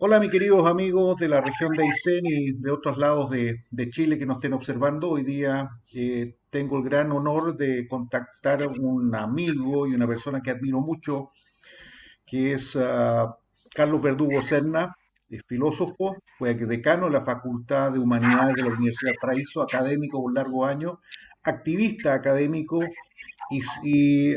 Hola, mis queridos amigos de la región de Aysén y de otros lados de Chile que nos estén observando. Hoy día tengo el gran honor de contactar a un amigo y una persona que admiro mucho, que es Carlos Verdugo Serna, es filósofo, fue decano de la Facultad de Humanidades de la Universidad del Paraíso, académico por largos años, activista académico y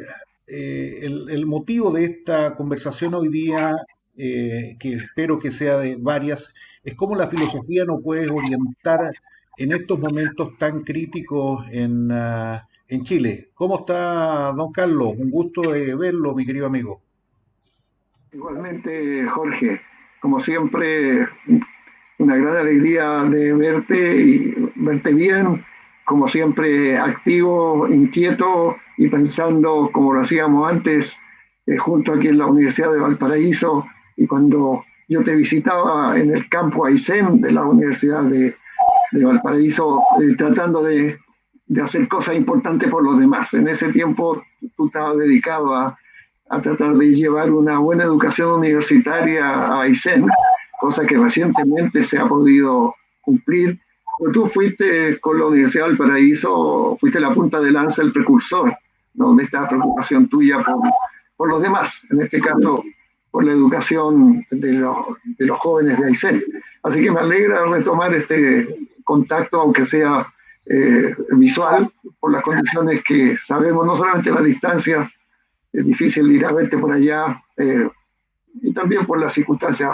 el motivo de esta conversación hoy día, que espero que sea de varias, es cómo la filosofía nos puede orientar en estos momentos tan críticos en Chile. ¿Cómo está, don Carlos? Un gusto de verlo, mi querido amigo. Igualmente, Jorge, como siempre, una gran alegría de verte y verte bien, como siempre, activo, inquieto y pensando como lo hacíamos antes, junto aquí en la Universidad de Valparaíso y cuando yo te visitaba en el campo Aysén de la Universidad de Valparaíso, tratando de hacer cosas importantes por los demás. En ese tiempo tú estabas dedicado a tratar de llevar una buena educación universitaria a Aysén, cosa que recientemente se ha podido cumplir. Pero tú fuiste con la Universidad del Paraíso, fuiste la punta de lanza, el precursor, ¿no?, de esta preocupación tuya por los demás, en este caso por la educación de los jóvenes de Aysén. Así que me alegra retomar este contacto, aunque sea visual, por las condiciones que sabemos, no solamente la distancia, es difícil ir a verte por allá, y también por las circunstancias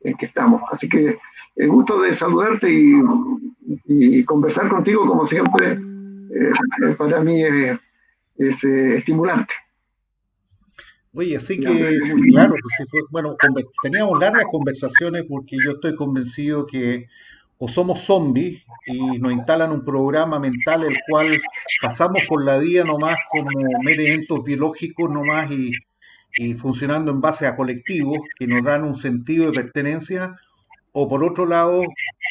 en que estamos. Así que el gusto de saludarte y conversar contigo, como siempre, para mí es estimulante Oye, así y que, aprendo mucho. claro, pues sí bueno, teníamos largas conversaciones porque yo estoy convencido que o somos zombies y nos instalan un programa mental el cual pasamos por la vida nomás como meros eventos biológicos nomás y funcionando en base a colectivos que nos dan un sentido de pertenencia, o por otro lado,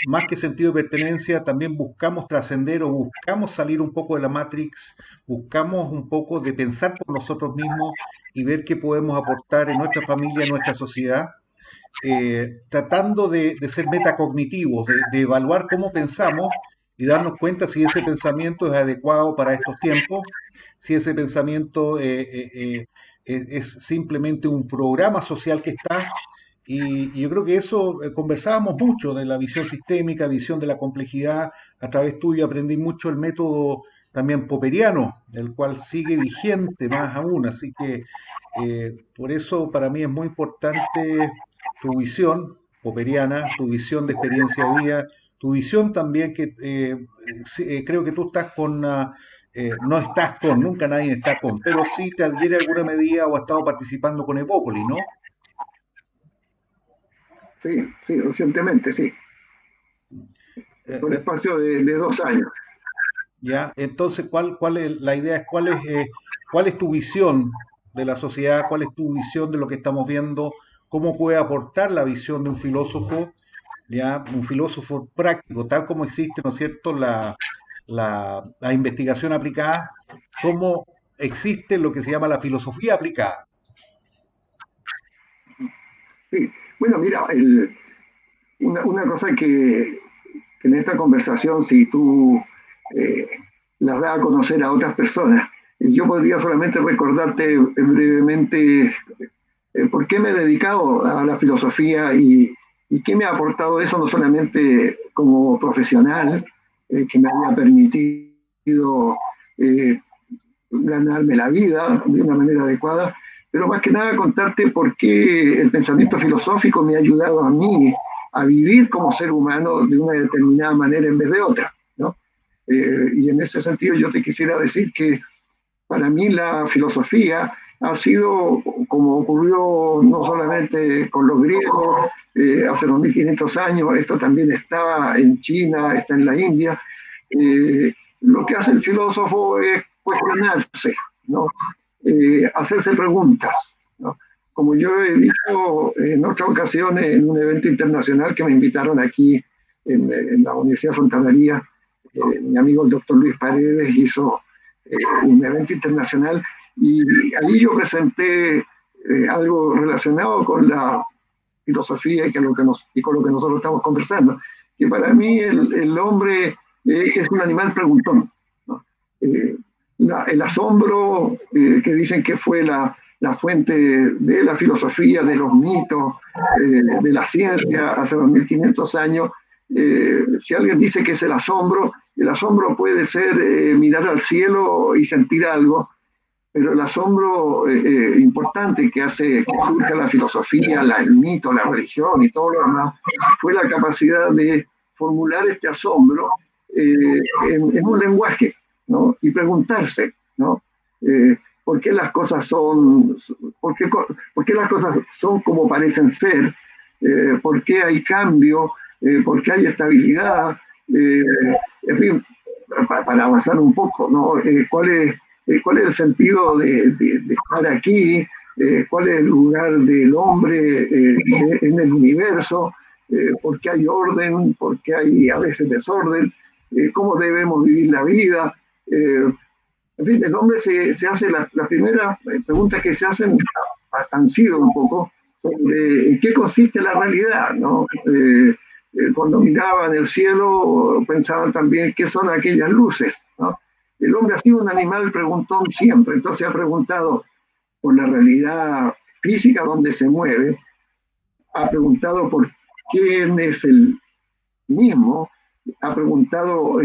más que sentido de pertenencia, también buscamos trascender o buscamos salir un poco de la Matrix, buscamos un poco de pensar por nosotros mismos y ver qué podemos aportar en nuestra familia, en nuestra sociedad, tratando de ser metacognitivos, de evaluar cómo pensamos y darnos cuenta si ese pensamiento es adecuado para estos tiempos, si ese pensamiento es simplemente un programa social que está. Y yo creo que eso, conversábamos mucho de la visión sistémica, visión de la complejidad. A través tuyo aprendí mucho el método también popperiano, el cual sigue vigente más aún. Así que por eso para mí es muy importante tu visión popperiana, tu visión de experiencia de vida, tu visión también que sí, creo que tú estás con, no estás con, nunca nadie está con, pero sí te adhiere a alguna medida o has estado participando con Evópolis, ¿no? Sí, sí, recientemente, sí, Eh, por eh, espacio de 2 años. ¿Ya? Entonces, ¿cuál es la idea? ¿Cuál es tu visión de la sociedad? ¿Cuál es tu visión de lo que estamos viendo? ¿Cómo puede aportar la visión de un filósofo, ya? Un filósofo práctico, tal como existe, ¿no es cierto?, la investigación aplicada, ¿cómo existe lo que se llama la filosofía aplicada? Sí. Bueno, mira, una cosa que en esta conversación, si tú eh, las das a conocer a otras personas, yo podría solamente recordarte brevemente por qué me he dedicado a la filosofía y qué me ha aportado eso, no solamente como profesional, que me había permitido eh, ganarme la vida de una manera adecuada, pero más que nada contarte por qué el pensamiento filosófico me ha ayudado a mí a vivir como ser humano de una determinada manera en vez de otra, ¿no? Y en ese sentido yo te quisiera decir que para mí la filosofía ha sido, como ocurrió no solamente con los griegos hace 2500 años, esto también está en China, está en la India, lo que hace el filósofo es cuestionarse, ¿no? Hacerse preguntas, ¿no? Como yo he dicho en otras ocasiones en un evento internacional que me invitaron aquí en la Universidad de Santa María, mi amigo el doctor Luis Paredes hizo un evento internacional y ahí yo presenté algo relacionado con la filosofía y, y con lo que nosotros estamos conversando. Que para mí el hombre es un animal preguntón, ¿no? El asombro, que dicen que fue la fuente de la filosofía, de los mitos, de la ciencia hace 2500 años. Si alguien dice que es el asombro puede ser mirar al cielo y sentir algo, pero el asombro importante que hace que surja la filosofía, el mito, la religión y todo lo demás, fue la capacidad de formular este asombro en un lenguaje, ¿no? Y preguntarse, ¿no? ¿Por qué las cosas son, por qué las cosas son como parecen ser? ¿Por qué hay cambio? ¿Por qué hay estabilidad? En fin, para avanzar un poco, ¿no? ¿Cuál es el sentido de estar aquí? ¿Cuál es el lugar del hombre en el universo? ¿Por qué hay orden? ¿Por qué hay a veces desorden? ¿Cómo debemos vivir la vida? En fin, el hombre se hace las primeras preguntas que se hacen han sido un poco sobre en qué consiste la realidad, ¿no? Cuando miraban el cielo pensaban también qué son aquellas luces, ¿no? El hombre ha sido un animal preguntón siempre, entonces ha preguntado por la realidad física donde se mueve, ha preguntado por quién es el mismo, ha preguntado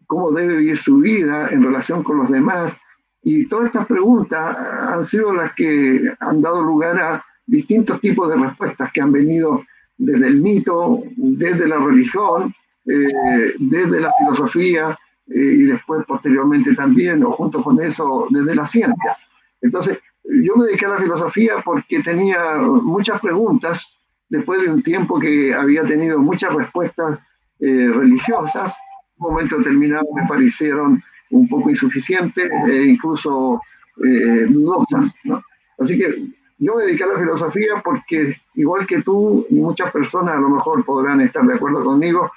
cómo debe vivir su vida en relación con los demás, y todas estas preguntas han sido las que han dado lugar a distintos tipos de respuestas que han venido desde el mito, desde la religión, desde la filosofía, y después posteriormente también, o junto con eso, desde la ciencia. Entonces, yo me dediqué a la filosofía porque tenía muchas preguntas, después de un tiempo que había tenido muchas respuestas religiosas. En un momento determinado me parecieron un poco insuficientes e incluso dudosas, ¿no? Así que yo me dediqué a la filosofía porque, igual que tú y muchas personas a lo mejor podrán estar de acuerdo conmigo,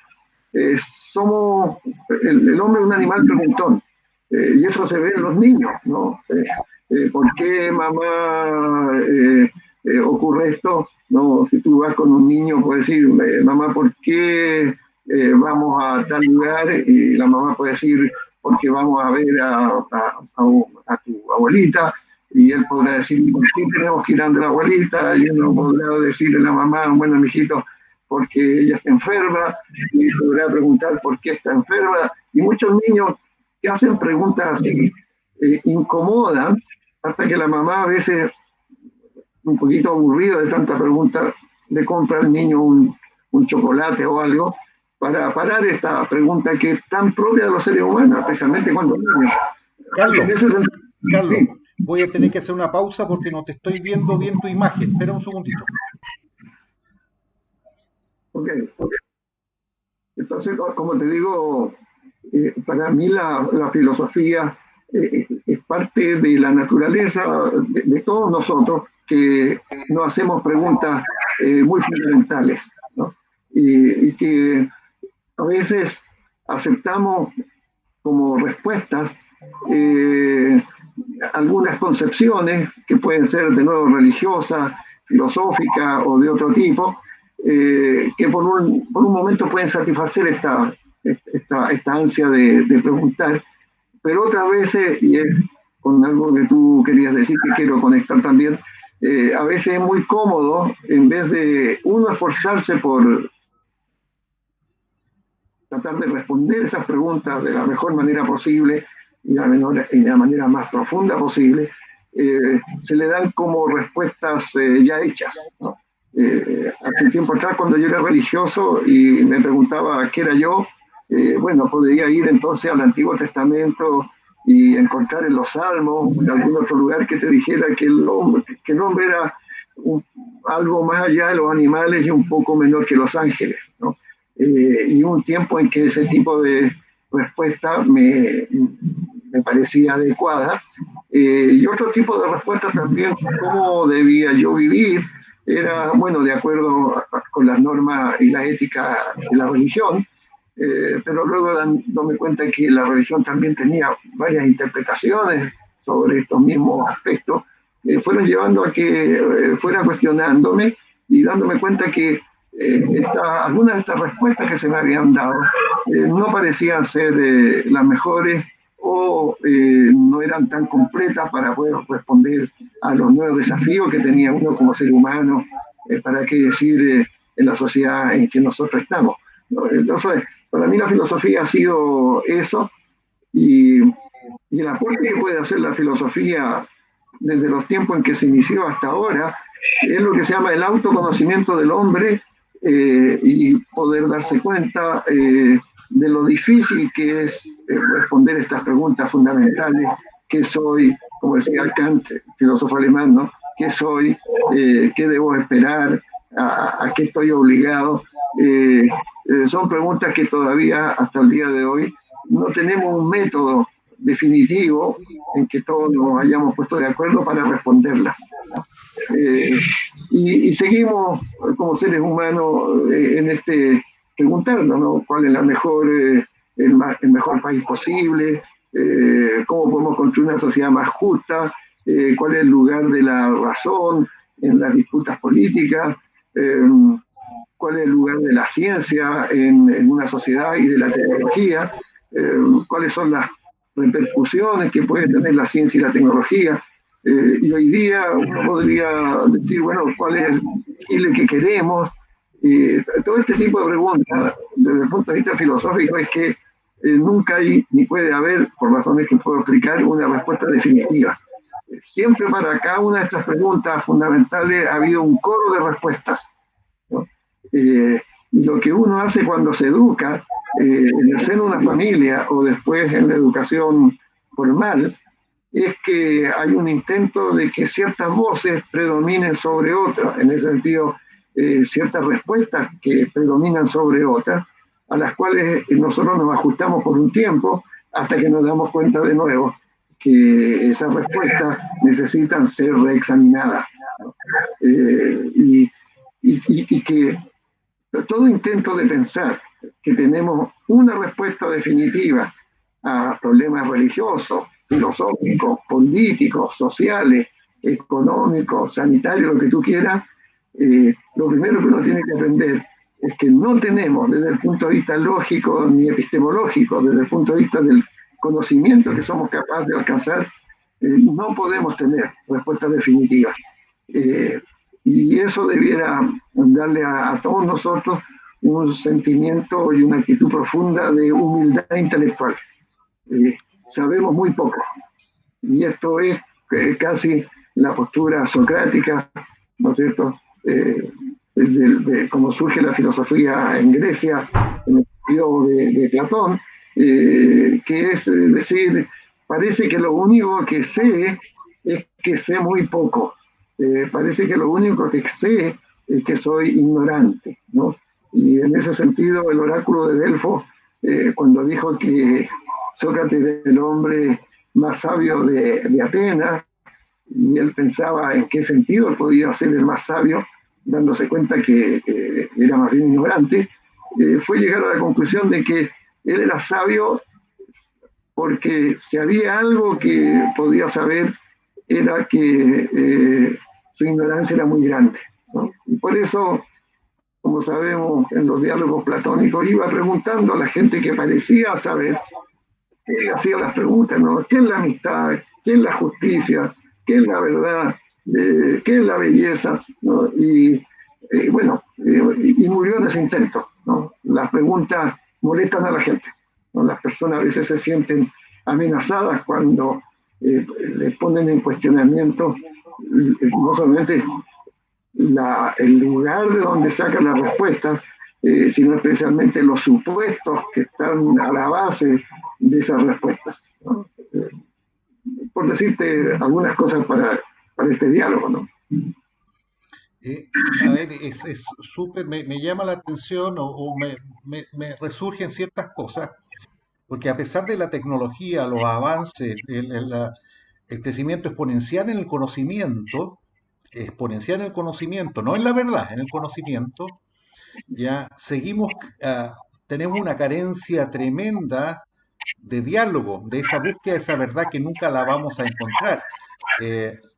somos el hombre es un animal preguntón, y eso se ve en los niños, ¿no? ¿Por qué mamá ocurre esto? No, si tú vas con un niño puedes decir, mamá, ¿por qué vamos a tal lugar? Y la mamá puede decir, porque vamos a ver a tu abuelita, y él podrá decir, ¿por qué tenemos que ir a la abuelita? Y uno podrá decirle a la mamá, bueno, mijito, porque ella está enferma, y podrá preguntar por qué está enferma. Y muchos niños que hacen preguntas así incomodan, hasta que la mamá, a veces un poquito aburrida de tanta pregunta, le compra al niño un chocolate o algo para parar esta pregunta que es tan propia de los seres humanos, especialmente cuando niños. Carlos, sí. Voy a tener que hacer una pausa porque no te estoy viendo bien tu imagen. Espera un segundito. Ok. Entonces, como te digo, para mí la filosofía es parte de la naturaleza de todos nosotros, que nos hacemos preguntas muy fundamentales, ¿no? Y que a veces aceptamos como respuestas algunas concepciones que pueden ser de nuevo religiosas, filosóficas o de otro tipo, que por un momento pueden satisfacer esta ansia de preguntar, pero otras veces, y es con algo que tú querías decir que quiero conectar también, a veces es muy cómodo, en vez de uno esforzarse por tratar de responder esas preguntas de la mejor manera posible y de la manera más profunda posible, se le dan como respuestas ya hechas, ¿no? Hace un tiempo atrás, cuando yo era religioso y me preguntaba qué era yo, bueno, podría ir entonces al Antiguo Testamento y encontrar en los Salmos, en algún otro lugar que te dijera que el hombre era algo más allá de los animales y un poco menor que los ángeles, ¿no? Y un tiempo en que ese tipo de respuesta me parecía adecuada. Y otro tipo de respuesta también, cómo debía yo vivir, era, bueno, de acuerdo con las normas y la ética de la religión, pero luego dándome cuenta que la religión también tenía varias interpretaciones sobre estos mismos aspectos, fueron llevando a que fuera cuestionándome y dándome cuenta que algunas de estas respuestas que se me habían dado no parecían ser las mejores o no eran tan completas para poder responder a los nuevos desafíos que tenía uno como ser humano, para qué decir, en la sociedad en que nosotros estamos, ¿no? Entonces, para mí la filosofía ha sido eso, y, y el aporte que puede hacer la filosofía desde los tiempos en que se inició hasta ahora es lo que se llama el autoconocimiento del hombre, y poder darse cuenta de lo difícil que es responder estas preguntas fundamentales. ¿Qué soy? Como decía Kant, filósofo alemán, ¿no? ¿Qué soy? ¿Qué debo esperar? ¿A qué estoy obligado? Son preguntas que todavía hasta el día de hoy no tenemos un método definitivo en que todos nos hayamos puesto de acuerdo para responderlas. Eh, y seguimos como seres humanos en este preguntarnos, ¿no? ¿Cuál es la mejor, el mejor país posible? ¿Cómo podemos construir una sociedad más justa? ¿Cuál es el lugar de la razón en las disputas políticas? ¿Cuál es el lugar de la ciencia en una sociedad y de la tecnología? ¿Cuáles son las repercusiones que puede tener la ciencia y la tecnología? Y hoy día uno podría decir, bueno, ¿cuál es el Chile que queremos? Todo este tipo de preguntas, desde el punto de vista filosófico, es que nunca hay, ni puede haber, por razones que puedo explicar, una respuesta definitiva. Siempre para cada una de estas preguntas fundamentales ha habido un coro de respuestas, ¿no? Lo que uno hace cuando se educa en el seno de una familia o después en la educación formal, es que hay un intento de que ciertas voces predominen sobre otras, en ese sentido, ciertas respuestas que predominan sobre otras, a las cuales nosotros nos ajustamos por un tiempo hasta que nos damos cuenta de nuevo que esas respuestas necesitan ser reexaminadas, ¿no? Y que todo intento de pensar que tenemos una respuesta definitiva a problemas religiosos, filosóficos, políticos, sociales, económicos, sanitarios, lo que tú quieras, lo primero que uno tiene que aprender es que no tenemos desde el punto de vista lógico ni epistemológico, desde el punto de vista del conocimiento que somos capaces de alcanzar, no podemos tener respuestas definitivas. Eh, y eso debiera darle a todos nosotros un sentimiento y una actitud profunda de humildad intelectual. Sabemos muy poco, y esto es casi la postura socrática, ¿no es cierto? De cómo surge la filosofía en Grecia, en el periodo de Platón, que es decir, parece que lo único que sé es que sé muy poco. Parece que lo único que sé es que soy ignorante, ¿no? Y en ese sentido, el oráculo de Delfos, cuando dijo que Sócrates era el hombre más sabio de Atenas, y él pensaba en qué sentido podía ser el más sabio, dándose cuenta que era más bien ignorante, fue llegar a la conclusión de que él era sabio porque si había algo que podía saber era que su ignorancia era muy grande, ¿no? Y por eso, como sabemos, en los diálogos platónicos iba preguntando a la gente que parecía saber, él hacía las preguntas, ¿no? ¿Qué es la amistad? ¿Qué es la justicia? ¿Qué es la verdad? ¿Qué es la belleza? ¿No? Bueno, y murió en ese intento, ¿no? Las preguntas molestan a la gente, ¿no? Las personas a veces se sienten amenazadas cuando le ponen en cuestionamiento no solamente el lugar de donde sacan las respuestas, sino especialmente los supuestos que están a la base de esas respuestas, ¿no? Por decirte algunas cosas para este diálogo, ¿no? A ver, es súper, me llama la atención me resurgen ciertas cosas, porque a pesar de la tecnología, los avances, el crecimiento exponencial en el conocimiento, no en la verdad, en el conocimiento, ya seguimos, tenemos una carencia tremenda de diálogo, de esa búsqueda de esa verdad que nunca la vamos a encontrar,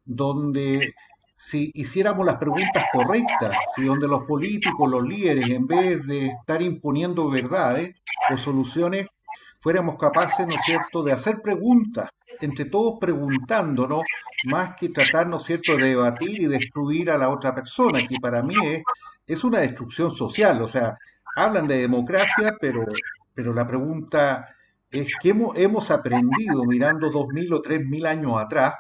donde si hiciéramos las preguntas correctas, si donde los políticos, los líderes, en vez de estar imponiendo verdades o soluciones, fuéramos capaces, ¿no es cierto?, de hacer preguntas, entre todos preguntándonos, más que tratar, ¿no es cierto?, de debatir y destruir a la otra persona, que para mí es una destrucción social. O sea, hablan de democracia, pero la pregunta es que hemos aprendido mirando 2000 o 3000 años atrás,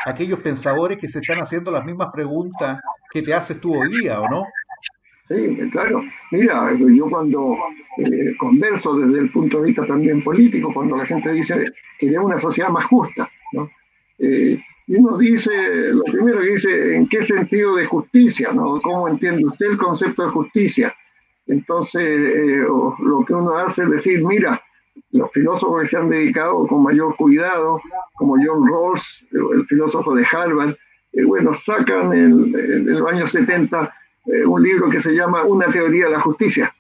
aquellos pensadores que se están haciendo las mismas preguntas que te haces tú hoy día, ¿o no? Sí, claro. Mira, yo cuando converso desde el punto de vista también político, cuando la gente dice que queremos una sociedad más justa, ¿no? Y uno dice, lo primero que dice, ¿en qué sentido de justicia, ¿no? ¿Cómo entiende usted el concepto de justicia? Entonces, lo que uno hace es decir, mira, los filósofos que se han dedicado con mayor cuidado, como John Rawls, el filósofo de Harvard, bueno, sacan en los años 70 un libro que se llama Una teoría de la justicia.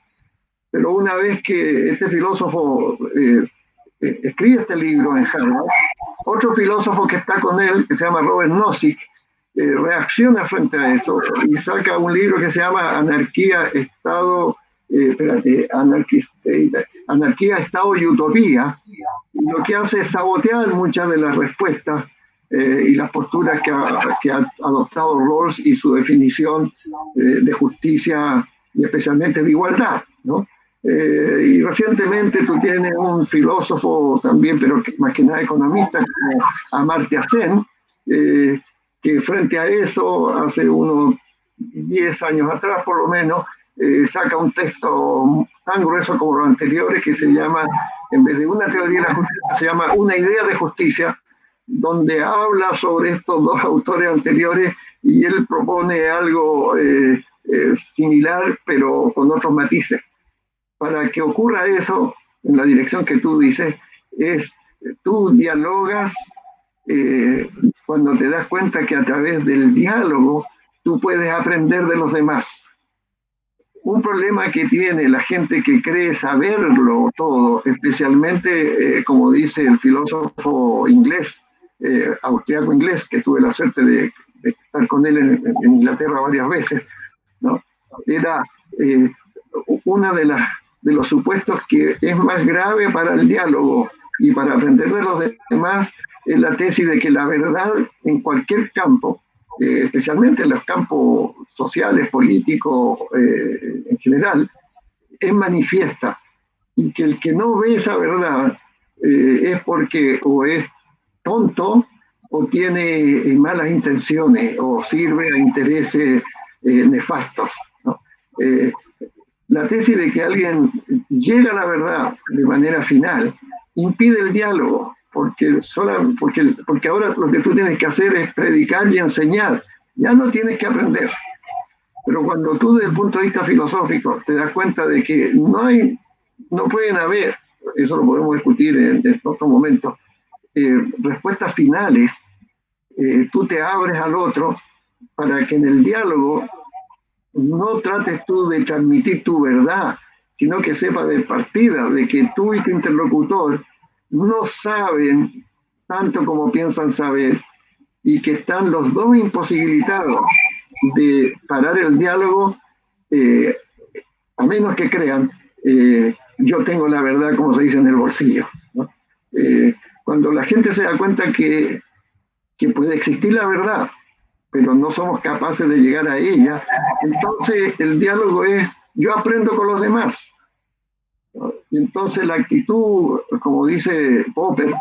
Pero una vez que este filósofo escribe este libro en Harvard, otro filósofo que está con él, que se llama Robert Nozick, reacciona frente a eso y saca un libro que se llama Anarquía, Estado, Anarquía, Estado y Utopía. Y lo que hace es sabotear muchas de las respuestas y las posturas que ha adoptado Rawls y su definición de justicia y especialmente de igualdad, ¿no? Y recientemente tú tienes un filósofo también, pero más que nada economista, como Amartya Sen, que frente a eso, hace unos 10 años atrás por lo menos, saca un texto tan grueso como los anteriores que se llama, en vez de una teoría de la justicia, se llama Una idea de justicia, donde habla sobre estos dos autores anteriores y él propone algo similar, pero con otros matices. Para que ocurra eso, en la dirección que tú dices, es tú dialogas cuando te das cuenta que a través del diálogo tú puedes aprender de los demás. Un problema que tiene la gente que cree saberlo todo, especialmente, como dice el filósofo inglés, austriaco inglés, que tuve la suerte de estar con él en Inglaterra varias veces, ¿no? Era una de los supuestos que es más grave para el diálogo y para aprender de los demás es la tesis de que la verdad en cualquier campo, especialmente en los campos sociales, políticos, en general, es manifiesta y que el que no ve esa verdad es porque o es tonto o tiene malas intenciones o sirve a intereses nefastos, ¿no? La tesis de que alguien llega a la verdad de manera final impide el diálogo, porque ahora lo que tú tienes que hacer es predicar y enseñar, ya no tienes que aprender. Pero cuando tú desde el punto de vista filosófico te das cuenta de que no pueden haber, eso lo podemos discutir en otro momento, respuestas finales, tú te abres al otro para que en el diálogo no trates tú de transmitir tu verdad, sino que sepas de partida de que tú y tu interlocutor no saben tanto como piensan saber y que están los dos imposibilitados de parar el diálogo, eh, a menos que crean, yo tengo la verdad, como se dice, en el bolsillo, ¿no? Cuando la gente se da cuenta que puede existir la verdad, pero no somos capaces de llegar a ella, entonces el diálogo es, yo aprendo con los demás. Y entonces la actitud, como dice Popper,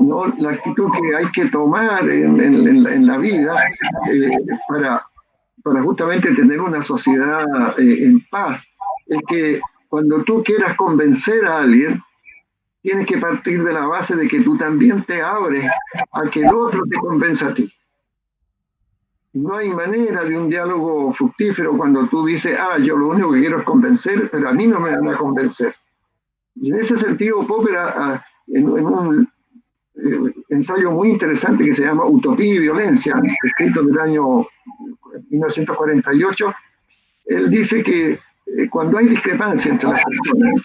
¿no? La actitud que hay que tomar en la vida para justamente tener una sociedad en paz, es que cuando tú quieras convencer a alguien, tienes que partir de la base de que tú también te abres a que el otro te convenza a ti. No hay manera de un diálogo fructífero cuando tú dices, yo lo único que quiero es convencer, pero a mí no me van a convencer. Y en ese sentido, Popper, en un ensayo muy interesante que se llama Utopía y Violencia, escrito en el año 1948, él dice que cuando hay discrepancia entre las personas,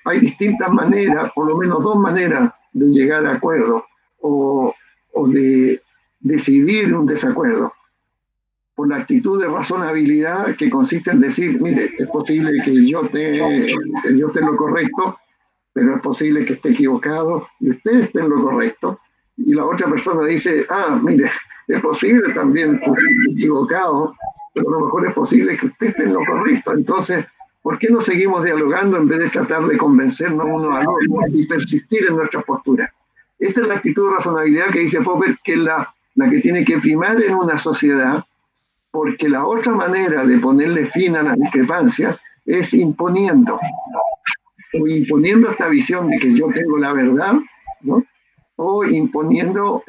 hay distintas maneras, por lo menos dos maneras de llegar a acuerdo o de decidir un desacuerdo. por la actitud de razonabilidad que consiste en decir, mire, es posible que yo esté en lo correcto, pero es posible que esté equivocado y usted esté en lo correcto. Y la otra persona dice, mire, es posible también que esté equivocado, pero a lo mejor es posible que usted esté en lo correcto. Entonces, ¿por qué no seguimos dialogando en vez de tratar de convencernos uno al otro y persistir en nuestra postura? Esta es la actitud de razonabilidad que dice Popper, que es la que tiene que primar en una sociedad, porque la otra manera de ponerle fin a las discrepancias es imponiendo esta visión de que yo tengo la verdad, ¿no? O imponiendo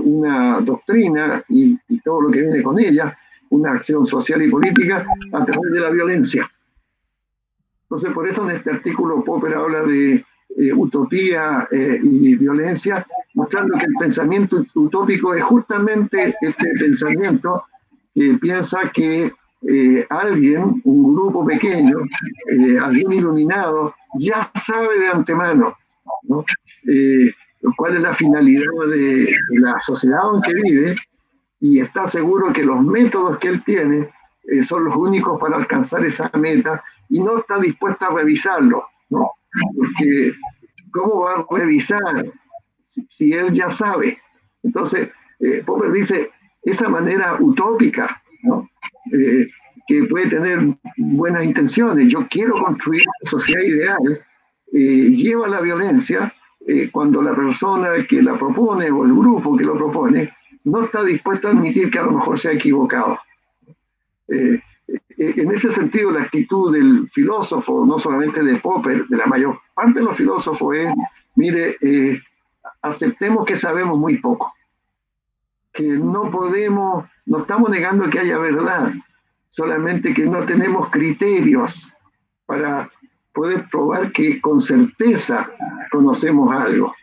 una doctrina y todo lo que viene con ella, una acción social y política a través de la violencia. Entonces, por eso en este artículo Popper habla de utopía y violencia, mostrando que el pensamiento utópico es justamente este pensamiento que piensa que alguien, un grupo pequeño, alguien iluminado, ya sabe de antemano, ¿no? Cuál es la finalidad de la sociedad en que vive, y está seguro que los métodos que él tiene son los únicos para alcanzar esa meta, y no está dispuesto a revisarlo, ¿no? Porque ¿cómo va a revisar si él ya sabe? Entonces, Popper dice, esa manera utópica, ¿no? Que puede tener buenas intenciones, yo quiero construir una sociedad ideal, lleva a la violencia cuando la persona que la propone o el grupo que lo propone no está dispuesto a admitir que a lo mejor se ha equivocado. En ese sentido, la actitud del filósofo, no solamente de Popper, de la mayor parte de los filósofos, es, mire, aceptemos que sabemos muy poco, que no estamos negando que haya verdad, solamente que no tenemos criterios para poder probar que con certeza conocemos algo.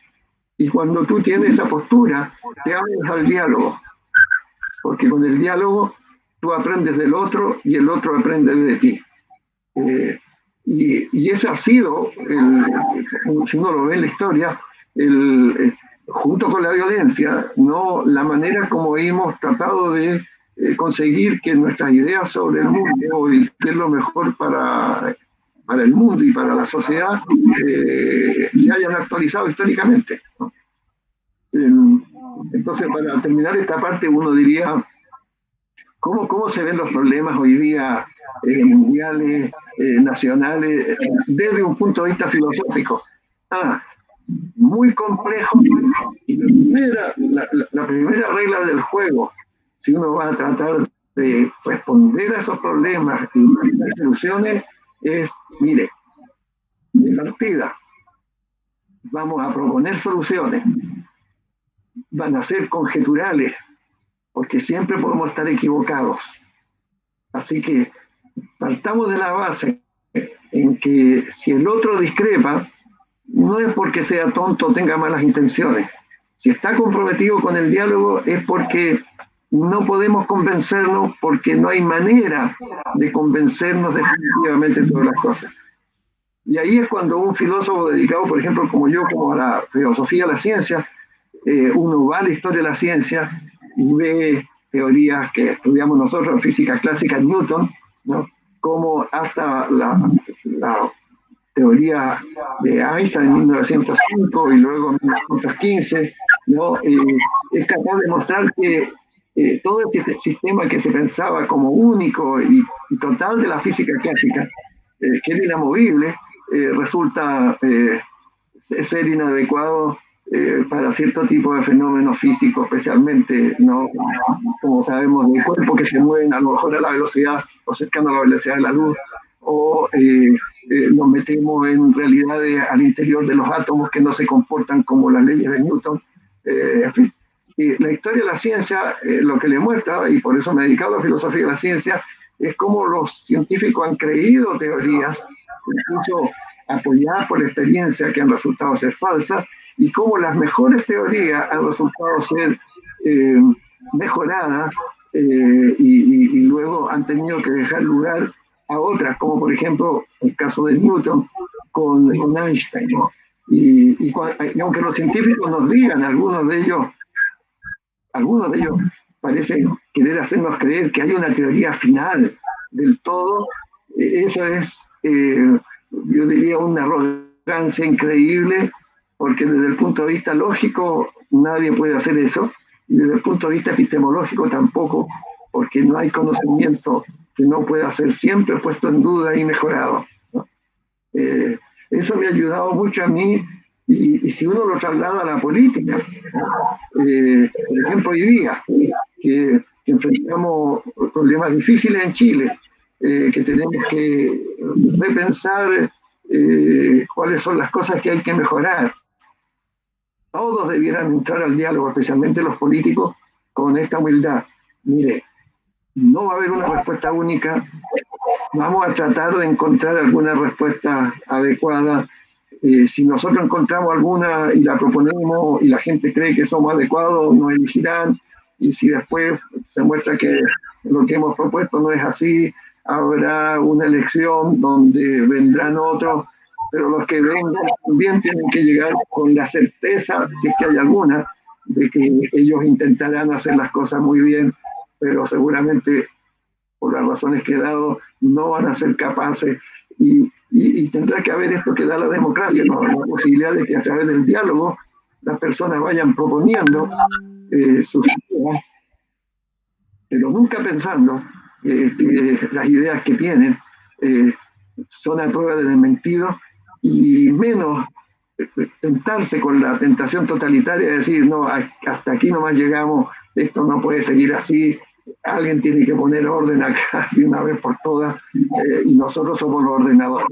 Y cuando tú tienes esa postura, te abres al diálogo, porque con el diálogo tú aprendes del otro y el otro aprende de ti. Y ese ha sido, si uno lo ve en la historia, junto con la violencia, ¿no? La manera como hemos tratado de conseguir que nuestras ideas sobre el mundo y qué es lo mejor para el mundo y para la sociedad se hayan actualizado históricamente, ¿no? Entonces, para terminar esta parte, uno diría, ¿cómo se ven los problemas hoy día mundiales, nacionales, desde un punto de vista filosófico? Muy complejo. Y la primera regla del juego, si uno va a tratar de responder a esos problemas y las soluciones, es, mire, de partida, vamos a proponer soluciones, van a ser conjeturales, porque siempre podemos estar equivocados. Así que partamos de la base en que si el otro discrepa, no es porque sea tonto o tenga malas intenciones. Si está comprometido con el diálogo es porque no podemos convencernos, porque no hay manera de convencernos definitivamente sobre las cosas. Y ahí es cuando un filósofo dedicado, por ejemplo, como yo, como a la filosofía de la ciencia, uno va a la historia de la ciencia y ve teorías que estudiamos nosotros en física clásica, Newton, ¿no? Como hasta la teoría de Einstein en 1905 y luego en 1915, ¿no? Es capaz de mostrar que todo este sistema que se pensaba como único y total de la física clásica, que era inamovible, resulta ser inadecuado para cierto tipo de fenómenos físicos, especialmente, ¿no? Como sabemos, de cuerpos que se mueven a lo mejor a la velocidad o cercano a la velocidad de la luz, o nos metemos en realidades al interior de los átomos que no se comportan como las leyes de Newton. En fin, la historia de la ciencia lo que le muestra, y por eso me he dedicado a la filosofía de la ciencia, es cómo los científicos han creído teorías, incluso apoyadas por la experiencia, que han resultado ser falsas, y cómo las mejores teorías han resultado ser mejoradas y luego han tenido que dejar lugar a otras, como por ejemplo el caso de Newton con Einstein, ¿no? Y aunque los científicos nos digan, algunos de ellos parecen querer hacernos creer que hay una teoría final del todo, eso es, yo diría, una arrogancia increíble, porque desde el punto de vista lógico nadie puede hacer eso, y desde el punto de vista epistemológico tampoco, porque no hay conocimiento que no pueda ser siempre puesto en duda y mejorado, ¿no? Eso me ha ayudado mucho a mí, y si uno lo traslada a la política, por ejemplo, hoy día, que enfrentamos problemas difíciles en Chile, que tenemos que repensar cuáles son las cosas que hay que mejorar. Todos debieran entrar al diálogo, especialmente los políticos, con esta humildad. Mire, no va a haber una respuesta única, vamos a tratar de encontrar alguna respuesta adecuada. Si nosotros encontramos alguna y la proponemos y la gente cree que somos adecuados, nos elegirán. Y si después se muestra que lo que hemos propuesto no es así, habrá una elección donde vendrán otros, pero los que vengan también tienen que llegar con la certeza, si es que hay alguna, de que ellos intentarán hacer las cosas muy bien, pero seguramente por las razones que he dado, no van a ser capaces. Y tendrá que haber esto que da la democracia, ¿no? La posibilidad de que a través del diálogo las personas vayan proponiendo sus ideas, pero nunca pensando que las ideas que tienen eh, son a prueba de desmentido, y menos tentarse con la tentación totalitaria de decir, no, hasta aquí nomás llegamos, esto no puede seguir así, alguien tiene que poner orden acá de una vez por todas, y nosotros somos los ordenadores.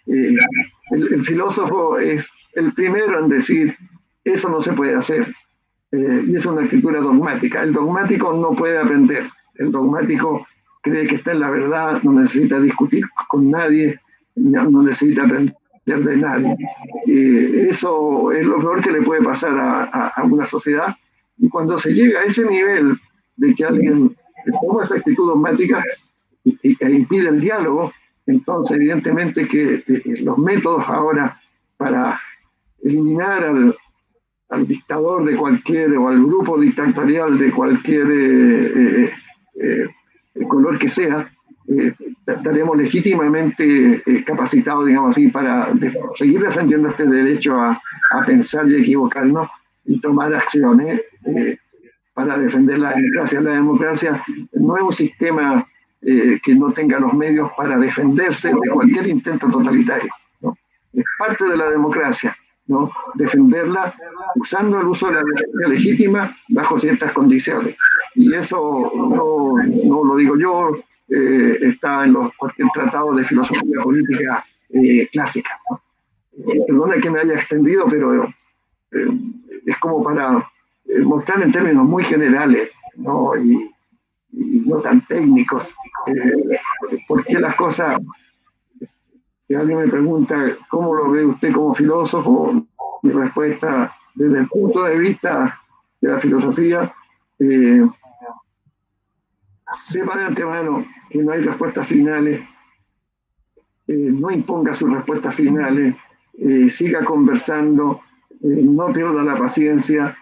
Eh, el filósofo es el primero en decir, eso no se puede hacer, y es una actitud dogmática. El dogmático no puede aprender, el dogmático cree que está en la verdad, no necesita discutir con nadie, no necesita aprender de nadie. Eso es lo peor que le puede pasar a una sociedad, y cuando se llega a ese nivel de que alguien toma esa actitud dogmática e impide el diálogo, entonces evidentemente que los métodos ahora para eliminar al dictador de cualquier, o al grupo dictatorial de cualquier color que sea, estaremos legítimamente capacitados, digamos así, para seguir defendiendo este derecho a pensar y a equivocarnos y tomar acciones para defender la democracia. La democracia no es un sistema que no tenga los medios para defenderse de cualquier intento totalitario, ¿no? Es parte de la democracia, ¿no? Defenderla usando el uso de la democracia legítima bajo ciertas condiciones. Y eso no lo digo yo, está en cualquier tratado de filosofía política clásica, ¿no? Perdona que me haya extendido, pero es como para mostrar en términos muy generales, ¿no? Y no tan técnicos, por qué las cosas. Si alguien me pregunta cómo lo ve usted como filósofo, mi respuesta desde el punto de vista de la filosofía, sepa de antemano que no hay respuestas finales, no imponga sus respuestas finales, siga conversando, no pierda la paciencia.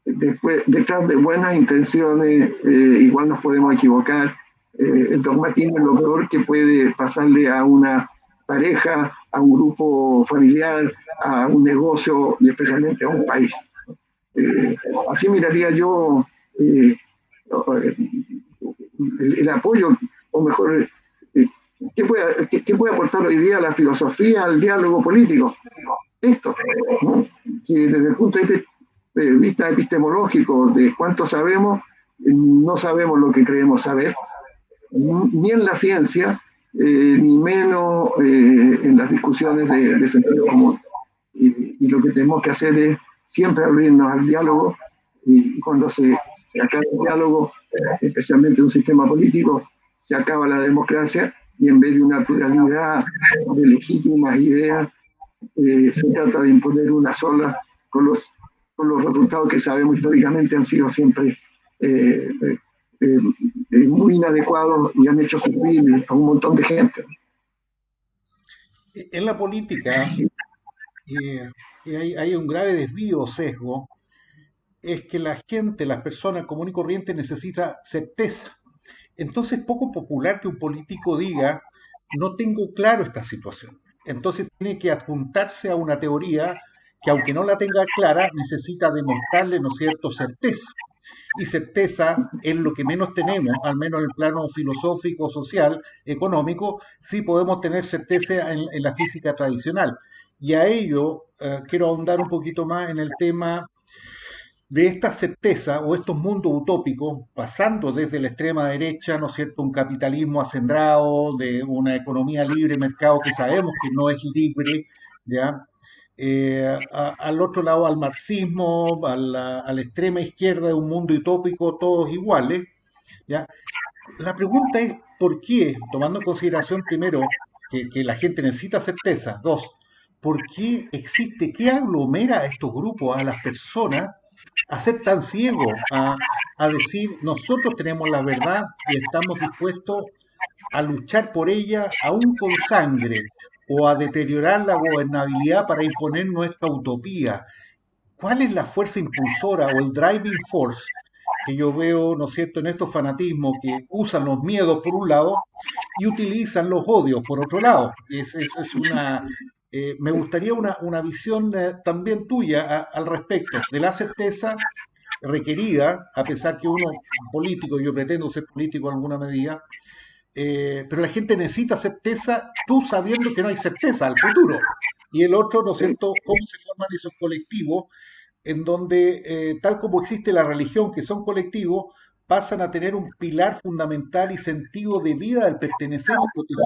Detrás de buenas intenciones, igual nos podemos equivocar. El dogmatismo es lo peor que puede pasarle a una pareja, a un grupo familiar, a un negocio y especialmente a un país. Así miraría yo el apoyo, o mejor, ¿qué puede aportar hoy día la filosofía al diálogo político? Esto, ¿no? Que desde el punto de vista epistemológico de cuánto sabemos, no sabemos lo que creemos saber, ni en la ciencia, ni menos en las discusiones de sentido común. Y lo que tenemos que hacer es siempre abrirnos al diálogo, y cuando se acaba el diálogo, especialmente en un sistema político, se acaba la democracia, y en vez de una pluralidad de legítimas ideas, se trata de imponer una sola con los resultados que sabemos históricamente han sido siempre muy inadecuados y han hecho sufrir a un montón de gente. En la política hay un grave desvío o sesgo es que la gente, las personas común y corriente necesita certeza. Entonces es poco popular que un político diga, no tengo claro esta situación. Entonces tiene que adjuntarse a una teoría que aunque no la tenga clara, necesita demostrarle, ¿no es cierto?, certeza. Y certeza es lo que menos tenemos, al menos en el plano filosófico, social, económico, sí podemos tener certeza en la física tradicional. Y a ello quiero ahondar un poquito más en el tema de esta certeza o estos mundos utópicos, pasando desde la extrema derecha, ¿no es cierto?, un capitalismo acendrado, de una economía libre, mercado que sabemos que no es libre, ¿ya? Al otro lado, al marxismo, a la extrema izquierda de un mundo utópico, todos iguales, ¿ya? La pregunta es, ¿por qué? Tomando en consideración primero que la gente necesita certeza. Dos, ¿por qué existe, qué aglomera a estos grupos, a las personas, a ser tan ciegos, a decir, nosotros tenemos la verdad y estamos dispuestos a luchar por ella aún con sangre o a deteriorar la gobernabilidad para imponer nuestra utopía? ¿Cuál es la fuerza impulsora o el driving force que yo veo, ¿no es cierto?, en estos fanatismos que usan los miedos por un lado y utilizan los odios por otro lado? Es una, me gustaría una visión también tuya al respecto de la certeza requerida, a pesar que uno político, yo pretendo ser político en alguna medida, pero la gente necesita certeza, tú sabiendo que no hay certeza al futuro. Y el otro, ¿no es Sí, cierto?, cómo se forman esos colectivos en donde, tal como existe la religión, que son colectivos, pasan a tener un pilar fundamental y sentido de vida al pertenecer y proteger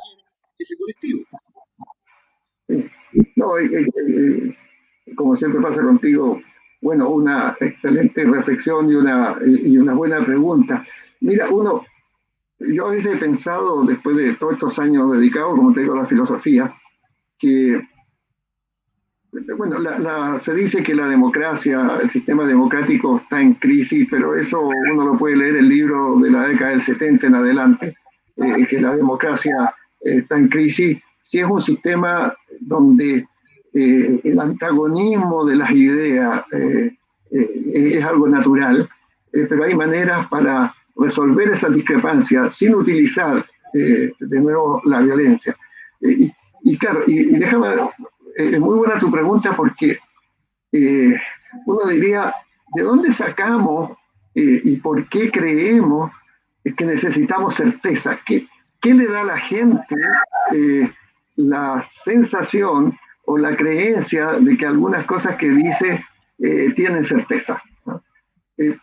ese colectivo. sí. No, como siempre pasa contigo, bueno, una excelente reflexión y una buena pregunta. Mira, yo a veces he pensado, después de todos estos años dedicados, como te digo, a la filosofía, que, bueno, se dice que la democracia, el sistema democrático está en crisis, pero eso uno lo puede leer en el libro de la década del 70 en adelante, que la democracia está en crisis. Si es un sistema donde el antagonismo de las ideas es algo natural, pero hay maneras para resolver esas discrepancias sin utilizar de nuevo la violencia. Y claro, y déjame, es muy buena tu pregunta porque eh, uno diría, ¿de dónde sacamos y por qué creemos que necesitamos certeza? ¿Qué le da a la gente eh, la sensación o la creencia de que algunas cosas que dice tienen certeza? ¿No? Eh,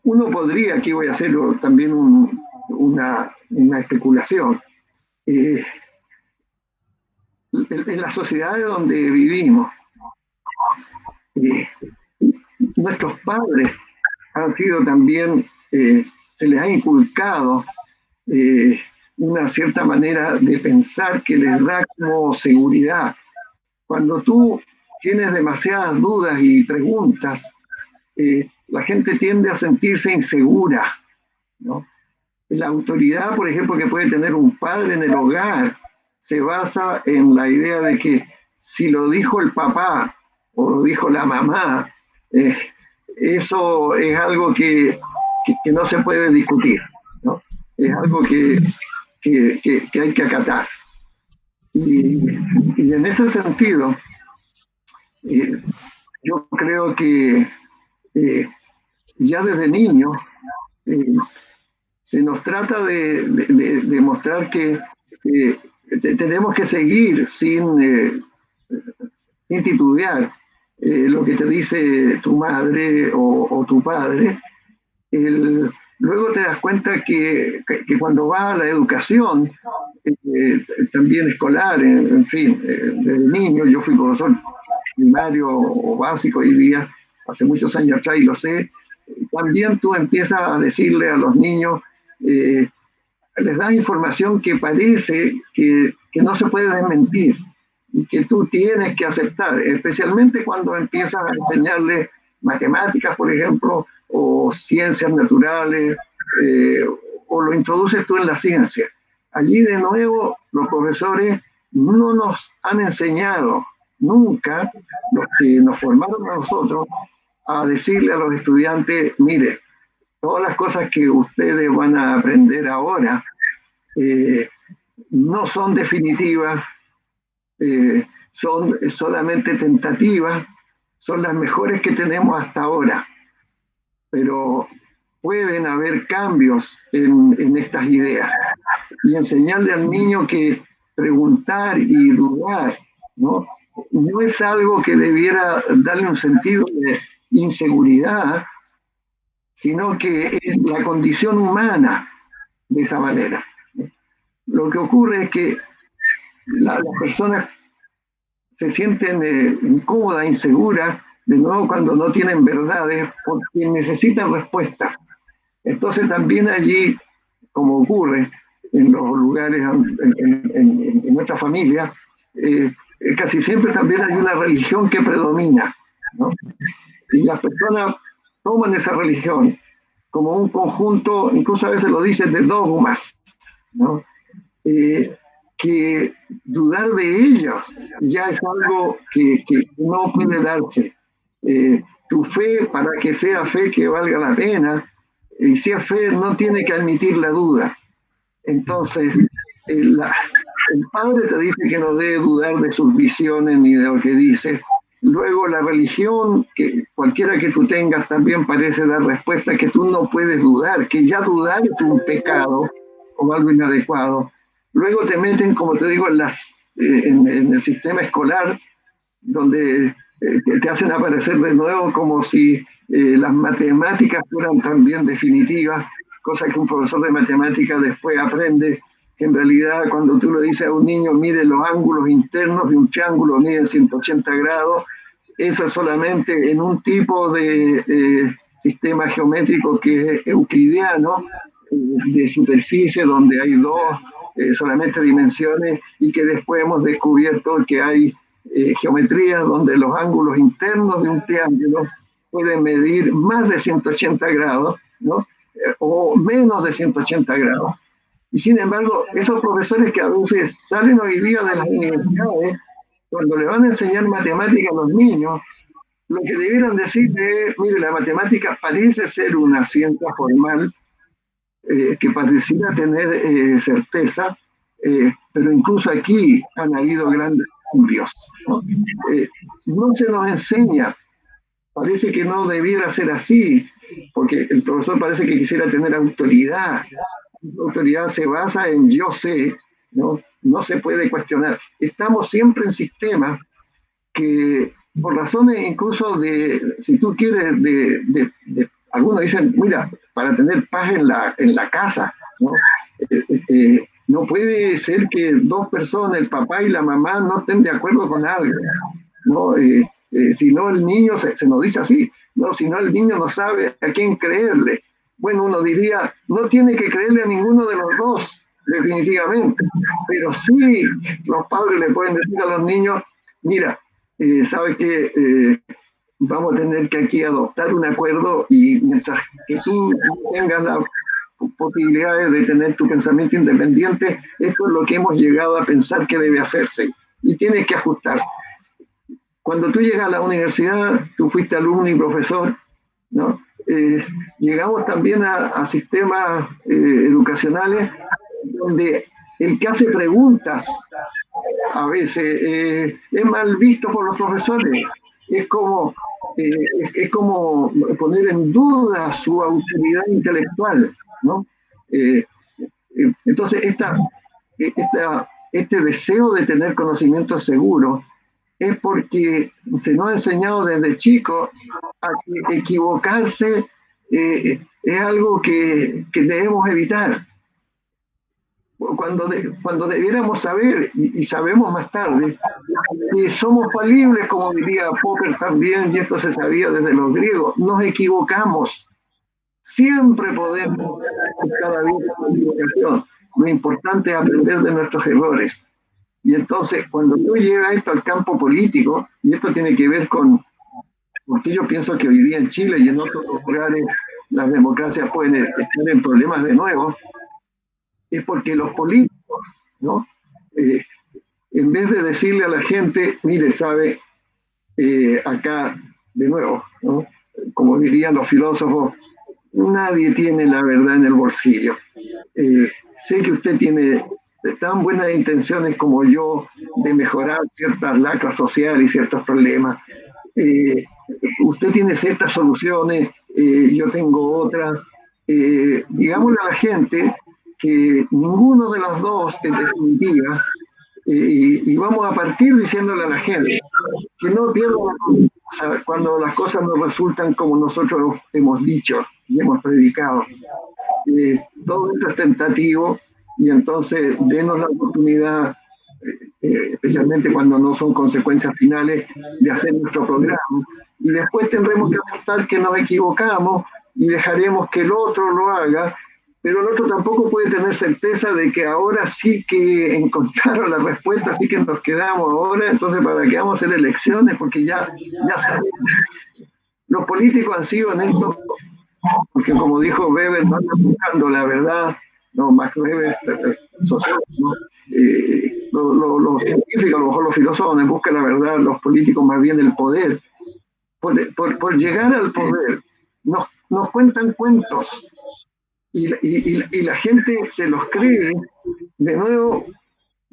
Uno podría, aquí voy a hacer también una especulación, eh, en las sociedades donde vivimos, eh, nuestros padres han sido también, se les ha inculcado eh, una cierta manera de pensar que les da como seguridad. Cuando tú tienes demasiadas dudas y preguntas, la gente tiende a sentirse insegura, ¿no? La autoridad, por ejemplo, que puede tener un padre en el hogar, se basa en la idea de que si lo dijo el papá o lo dijo la mamá, eh, eso es algo que no se puede discutir, ¿no? Es algo que hay que acatar. Y en ese sentido, eh, yo creo que eh, ya desde niño eh, se nos trata de mostrar que tenemos que seguir sin titubear lo que te dice tu madre o tu padre. Luego te das cuenta que cuando va a la educación, también escolar, en fin, desde niño, yo fui profesor primario o básico hoy día, hace muchos años atrás y lo sé, también tú empiezas a decirle a los niños, eh, les das información que parece que no se puede desmentir y que tú tienes que aceptar, especialmente cuando empiezas a enseñarles matemáticas, por ejemplo, o ciencias naturales, eh, o lo introduces tú en la ciencia. Allí de nuevo los profesores no nos han enseñado nunca, los que nos formaron a nosotros, a decirle a los estudiantes, mire, todas las cosas que ustedes van a aprender ahora no son definitivas, son solamente tentativas, son las mejores que tenemos hasta ahora, pero pueden haber cambios en estas ideas. Y enseñarle al niño que preguntar y dudar, ¿no? No es algo que debiera darle un sentido de inseguridad, sino que es la condición humana de esa manera. Lo que ocurre es que las personas se sienten incómodas, inseguras, de nuevo cuando no tienen verdades, porque necesitan respuestas. Entonces también allí, como ocurre en los lugares, en nuestra familia, casi siempre también hay una religión que predomina, ¿no? Y las personas toman esa religión como un conjunto, incluso a veces lo dicen, de dogmas, ¿no? Que dudar de ellos ya es algo que no puede darse. Tu fe, para que sea fe que valga la pena, y si es fe, no tiene que admitir la duda. Entonces, el padre te dice que no debe dudar de sus visiones ni de lo que dice. Luego la religión, que cualquiera que tú tengas, también parece dar respuesta que tú no puedes dudar, que ya dudar es un pecado o algo inadecuado. Luego te meten, como te digo, en el sistema escolar, donde te hacen aparecer de nuevo como si las matemáticas fueran también definitivas, cosa que un profesor de matemáticas después aprende que en realidad cuando tú le dices a un niño, mire los ángulos internos de un triángulo miden 180 grados, eso es solamente en un tipo de sistema geométrico que es euclidiano, de superficie donde hay dos solamente dimensiones, y que después hemos descubierto que hay geometrías donde los ángulos internos de un triángulo pueden medir más de 180 grados, ¿no? O menos de 180 grados. Y sin embargo, esos profesores que a veces salen hoy día de las universidades, cuando le van a enseñar matemática a los niños, lo que debieran decir es, mire, la matemática parece ser una ciencia formal que pareciera tener certeza, pero incluso aquí han habido grandes cambios, ¿no? No se nos enseña, parece que no debiera ser así, porque el profesor parece que quisiera tener autoridad. La autoridad se basa en yo sé, ¿no? No se puede cuestionar. Estamos siempre en sistemas que, por razones incluso de, si tú quieres, algunos dicen, mira, para tener paz en la casa, ¿no? No puede ser que dos personas, el papá y la mamá, no estén de acuerdo con algo, ¿no? Si no, el niño, se nos dice así, ¿no? Si no, el niño no sabe a quién creerle. Bueno, uno diría, no tiene que creerle a ninguno de los dos, definitivamente, pero sí los padres le pueden decir a los niños, mira, ¿sabes qué? Vamos a tener que aquí adoptar un acuerdo, y mientras que tú tengas las posibilidades de tener tu pensamiento independiente, esto es lo que hemos llegado a pensar que debe hacerse, y tienes que ajustarse. Cuando tú llegas a la universidad, tú fuiste alumno y profesor, ¿no? Llegamos también a sistemas educacionales donde el que hace preguntas a veces es mal visto por los profesores. Es como, es como poner en duda su autoridad intelectual, ¿no? Entonces, este deseo de tener conocimiento seguro es porque se nos ha enseñado desde chico a que equivocarse es algo que debemos evitar. Cuando debiéramos saber, y sabemos más tarde, que somos falibles, como diría Popper también, y esto se sabía desde los griegos, nos equivocamos. Siempre podemos estar abiertos a la equivocación. Lo importante es aprender de nuestros errores. Y entonces, cuando tú llevas esto al campo político, y esto tiene que ver con, porque yo pienso que hoy día en Chile y en otros lugares las democracias pueden estar en problemas de nuevo, es porque los políticos, ¿no? En vez de decirle a la gente, mire, sabe, acá, de nuevo, ¿no? como dirían los filósofos, nadie tiene la verdad en el bolsillo. Sé que usted tiene tan buenas intenciones como yo de mejorar ciertas lacras sociales y ciertos problemas. Usted tiene ciertas soluciones, yo tengo otras. Digámosle a la gente que ninguno de los dos es definitiva, y vamos a partir diciéndole a la gente que no pierda la confianza cuando las cosas no resultan como nosotros hemos dicho y hemos predicado. Todo esto es tentativo, y entonces denos la oportunidad, especialmente cuando no son consecuencias finales, de hacer nuestro programa, y después tendremos que aceptar que nos equivocamos y dejaremos que el otro lo haga, pero el otro tampoco puede tener certeza de que ahora sí que encontraron la respuesta, así que nos quedamos ahora, entonces ¿para qué vamos a hacer elecciones? Porque ya sabemos. Los políticos han sido en esto, porque como dijo Weber, no andan buscando la verdad, no, Max Weber, sociólogo, ¿no? Los científicos, a lo mejor los filósofos, no buscan la verdad, los políticos más bien el poder. Por llegar al poder, nos cuentan cuentos, y la gente se los cree, de nuevo,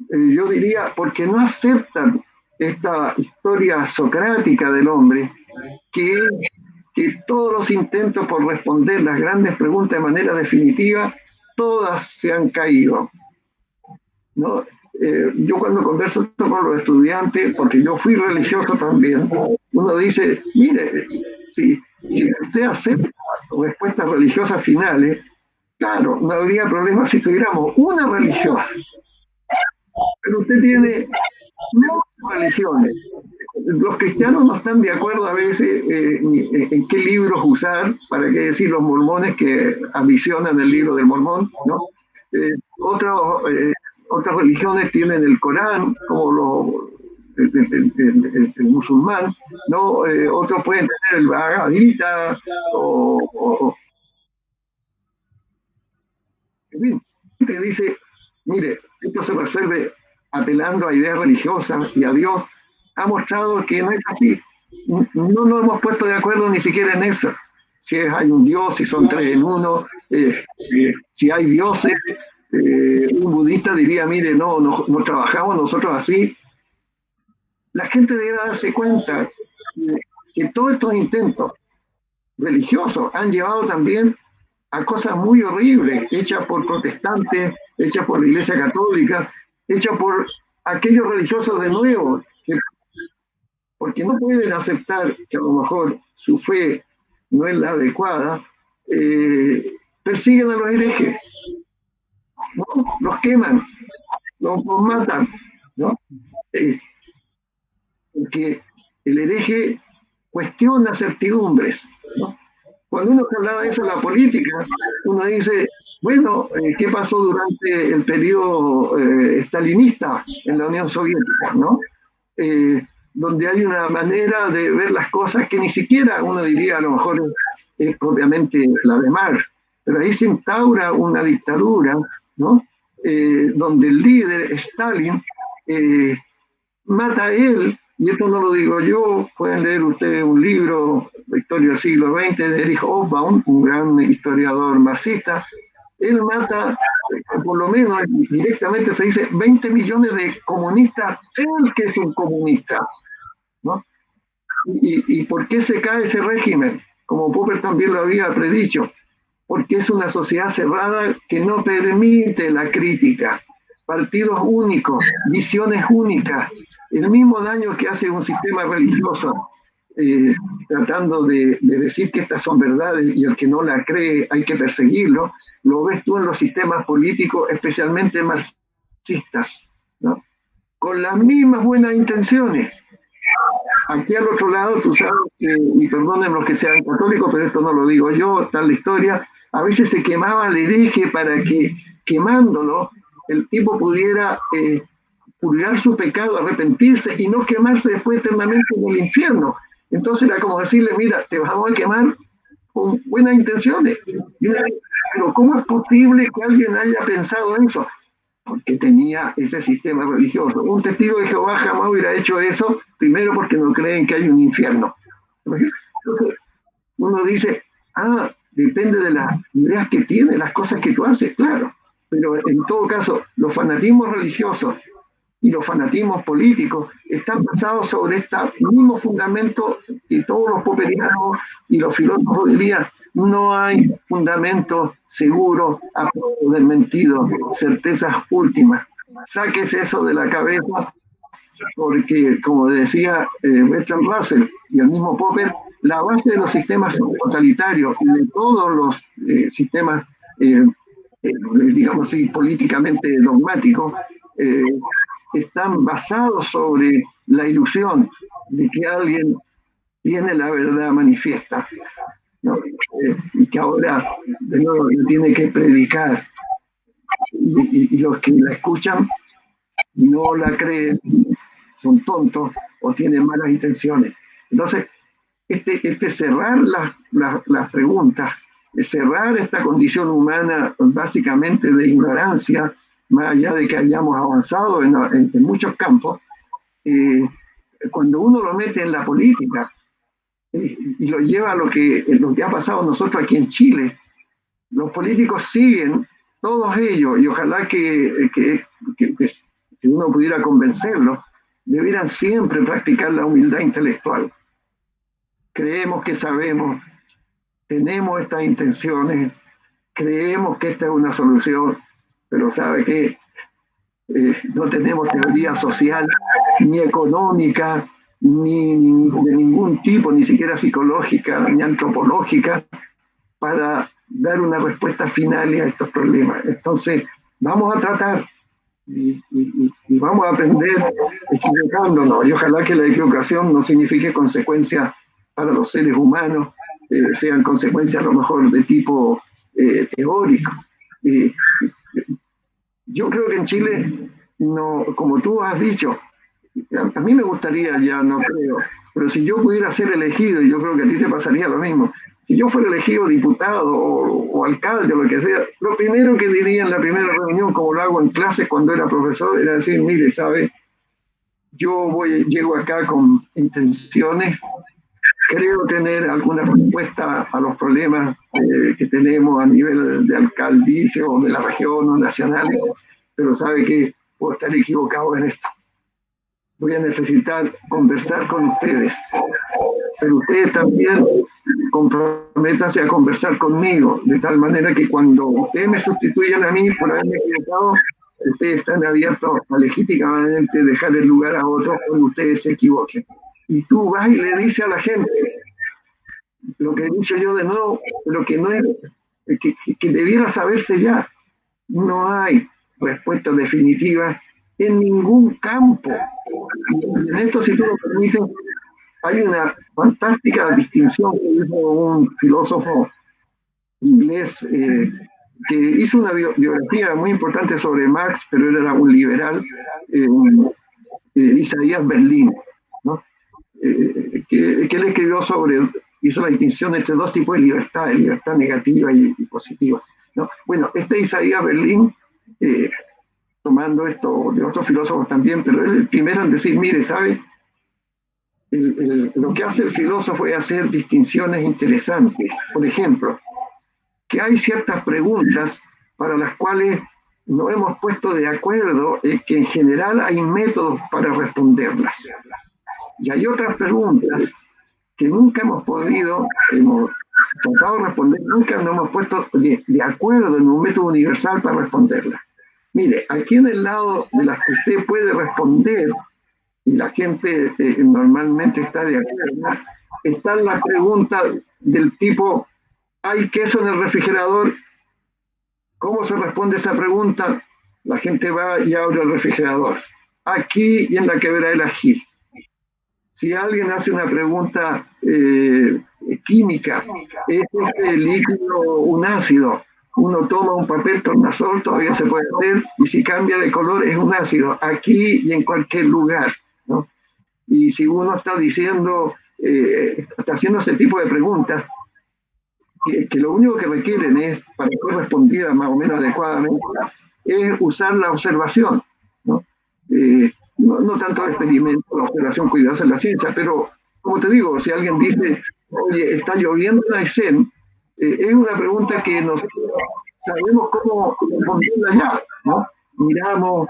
yo diría, porque no aceptan esta historia socrática del hombre, que todos los intentos por responder las grandes preguntas de manera definitiva, todas se han caído, ¿no? Yo cuando converso con los estudiantes, porque yo fui religioso también, uno dice, mire, si usted acepta respuestas religiosas finales, claro, no habría problema si tuviéramos una religión, pero usted tiene muchas religiones. Los cristianos no están de acuerdo a veces en qué libros usar, para qué decir los mormones que ambicionan el libro del Mormón, ¿no? Otras religiones tienen el Corán, como el musulmán, ¿no? Otros pueden tener el Bhagavad Gita, en fin, te dice, mire, esto se resuelve apelando a ideas religiosas y a Dios. Ha mostrado que no es así. No nos hemos puesto de acuerdo ni siquiera en eso. Si hay un Dios, si son tres en uno, si hay dioses. Un budista diría, mire, no trabajamos nosotros así. La gente debería darse cuenta que todos estos intentos religiosos han llevado también a cosas muy horribles, hechas por protestantes, hechas por la Iglesia Católica, hechas por aquellos religiosos de nuevo, porque no pueden aceptar que a lo mejor su fe no es la adecuada, persiguen a los herejes, ¿no? Los queman, los matan, ¿no? Porque el hereje cuestiona certidumbres, ¿no? Cuando uno se hablaba de eso en la política, uno dice, bueno, ¿qué pasó durante el periodo stalinista en la Unión Soviética, ¿no? Donde hay una manera de ver las cosas que ni siquiera uno diría a lo mejor es propiamente la de Marx, pero ahí se instaura una dictadura, ¿no? Donde el líder, Stalin, mata a él, y esto no lo digo yo, pueden leer ustedes un libro, La historia del siglo XX, de Erich Hobsbawm, un gran historiador marxista. Él mata, por lo menos directamente se dice, 20 millones de comunistas, él que es un comunista, ¿no? ¿Y por qué se cae ese régimen? Como Popper también lo había predicho, porque es una sociedad cerrada que no permite la crítica, partidos únicos, visiones únicas, el mismo daño que hace un sistema religioso, tratando de decir que estas son verdades y el que no la cree hay que perseguirlo, lo ves tú en los sistemas políticos, especialmente marxistas, ¿no? Con las mismas buenas intenciones. Aquí al otro lado, tú sabes, y perdonen los que sean católicos, pero esto no lo digo yo, está en la historia, a veces se quemaba el hereje para que, quemándolo, el tipo pudiera purgar su pecado, arrepentirse y no quemarse después eternamente en el infierno. Entonces era como decirle, mira, te vamos a quemar con buenas intenciones. Pero ¿cómo es posible que alguien haya pensado eso? Porque tenía ese sistema religioso. Un testigo de Jehová jamás hubiera hecho eso, primero porque no creen que hay un infierno. Entonces, uno dice, depende de las ideas que tiene, las cosas que tú haces, claro. Pero en todo caso, los fanatismos religiosos y los fanatismos políticos están basados sobre este mismo fundamento que todos los popperianos y los filósofos dirían, no hay fundamentos seguros a desmentidos, certezas últimas. Sáquese eso de la cabeza porque, como decía Bertrand Russell y el mismo Popper, la base de los sistemas totalitarios y de todos los sistemas, digamos así, políticamente dogmáticos, están basados sobre la ilusión de que alguien tiene la verdad manifiesta, ¿no? Y que ahora de nuevo tiene que predicar. Y los que la escuchan no la creen, son tontos o tienen malas intenciones. Entonces, cerrar las preguntas, cerrar esta condición humana básicamente de ignorancia, más allá de que hayamos avanzado en muchos campos, cuando uno lo mete en la política y lo lleva a lo que ha pasado nosotros aquí en Chile, los políticos siguen, todos ellos, y ojalá que uno pudiera convencerlos, debieran siempre practicar la humildad intelectual. Creemos que sabemos, tenemos estas intenciones, creemos que esta es una solución, pero sabe que no tenemos teoría social, ni económica, ni de ningún tipo, ni siquiera psicológica, ni antropológica, para dar una respuesta final a estos problemas. Entonces, vamos a tratar y vamos a aprender equivocándonos. Y ojalá que la equivocación no signifique consecuencias para los seres humanos, sean consecuencias a lo mejor de tipo teórico. Yo creo que en Chile, no, como tú has dicho, a mí me gustaría, ya no creo, pero si yo pudiera ser elegido, y yo creo que a ti te pasaría lo mismo, si yo fuera elegido diputado o alcalde o lo que sea, lo primero que diría en la primera reunión, como lo hago en clases cuando era profesor, era decir, mire, ¿sabe? Llego acá con intenciones, creo tener alguna respuesta a los problemas que tenemos a nivel de alcaldicia o de la región o nacional, pero sabe que puedo estar equivocado en esto. Voy a necesitar conversar con ustedes, pero ustedes también comprométanse a conversar conmigo, de tal manera que cuando ustedes me sustituyan a mí por haberme equivocado, ustedes están abiertos a legítimamente dejar el lugar a otros cuando ustedes se equivoquen. Y tú vas y le dices a la gente lo que he dicho yo de nuevo, pero que no es, que debiera saberse ya. No hay respuesta definitiva en ningún campo. Y en esto, si tú lo permites, hay una fantástica distinción que hizo un filósofo inglés que hizo una biografía muy importante sobre Marx, pero él era un liberal, Isaías Berlin, ¿no? Que él escribió hizo la distinción entre dos tipos de libertad negativa y positiva, ¿no? Bueno, Isaías Berlin, tomando esto de otros filósofos también, pero él el primero en decir, mire, ¿sabe? Lo que hace el filósofo es hacer distinciones interesantes. Por ejemplo, que hay ciertas preguntas para las cuales nos hemos puesto de acuerdo que en general hay métodos para responderlas. Y hay otras preguntas que nunca hemos tratado de responder, nunca nos hemos puesto de acuerdo en un método universal para responderlas. Mire, aquí en el lado de las que usted puede responder, y la gente normalmente está de acuerdo, están las preguntas del tipo, ¿hay queso en el refrigerador? ¿Cómo se responde esa pregunta? La gente va y abre el refrigerador. Aquí y en la quebrada del ají. Si alguien hace una pregunta química, ¿es este líquido un ácido? Uno toma un papel tornasol, todavía se puede hacer, y si cambia de color es un ácido, aquí y en cualquier lugar, ¿no? Y si uno está diciendo, está haciendo ese tipo de preguntas, que lo único que requieren es, para ser respondidas más o menos adecuadamente, es usar la observación, ¿no? No tanto el experimento, la observación cuidadosa en la ciencia, pero como te digo, si alguien dice, oye, está lloviendo en Aysén, es una pregunta que nosotros sabemos cómo responderla ya, ¿no? Miramos,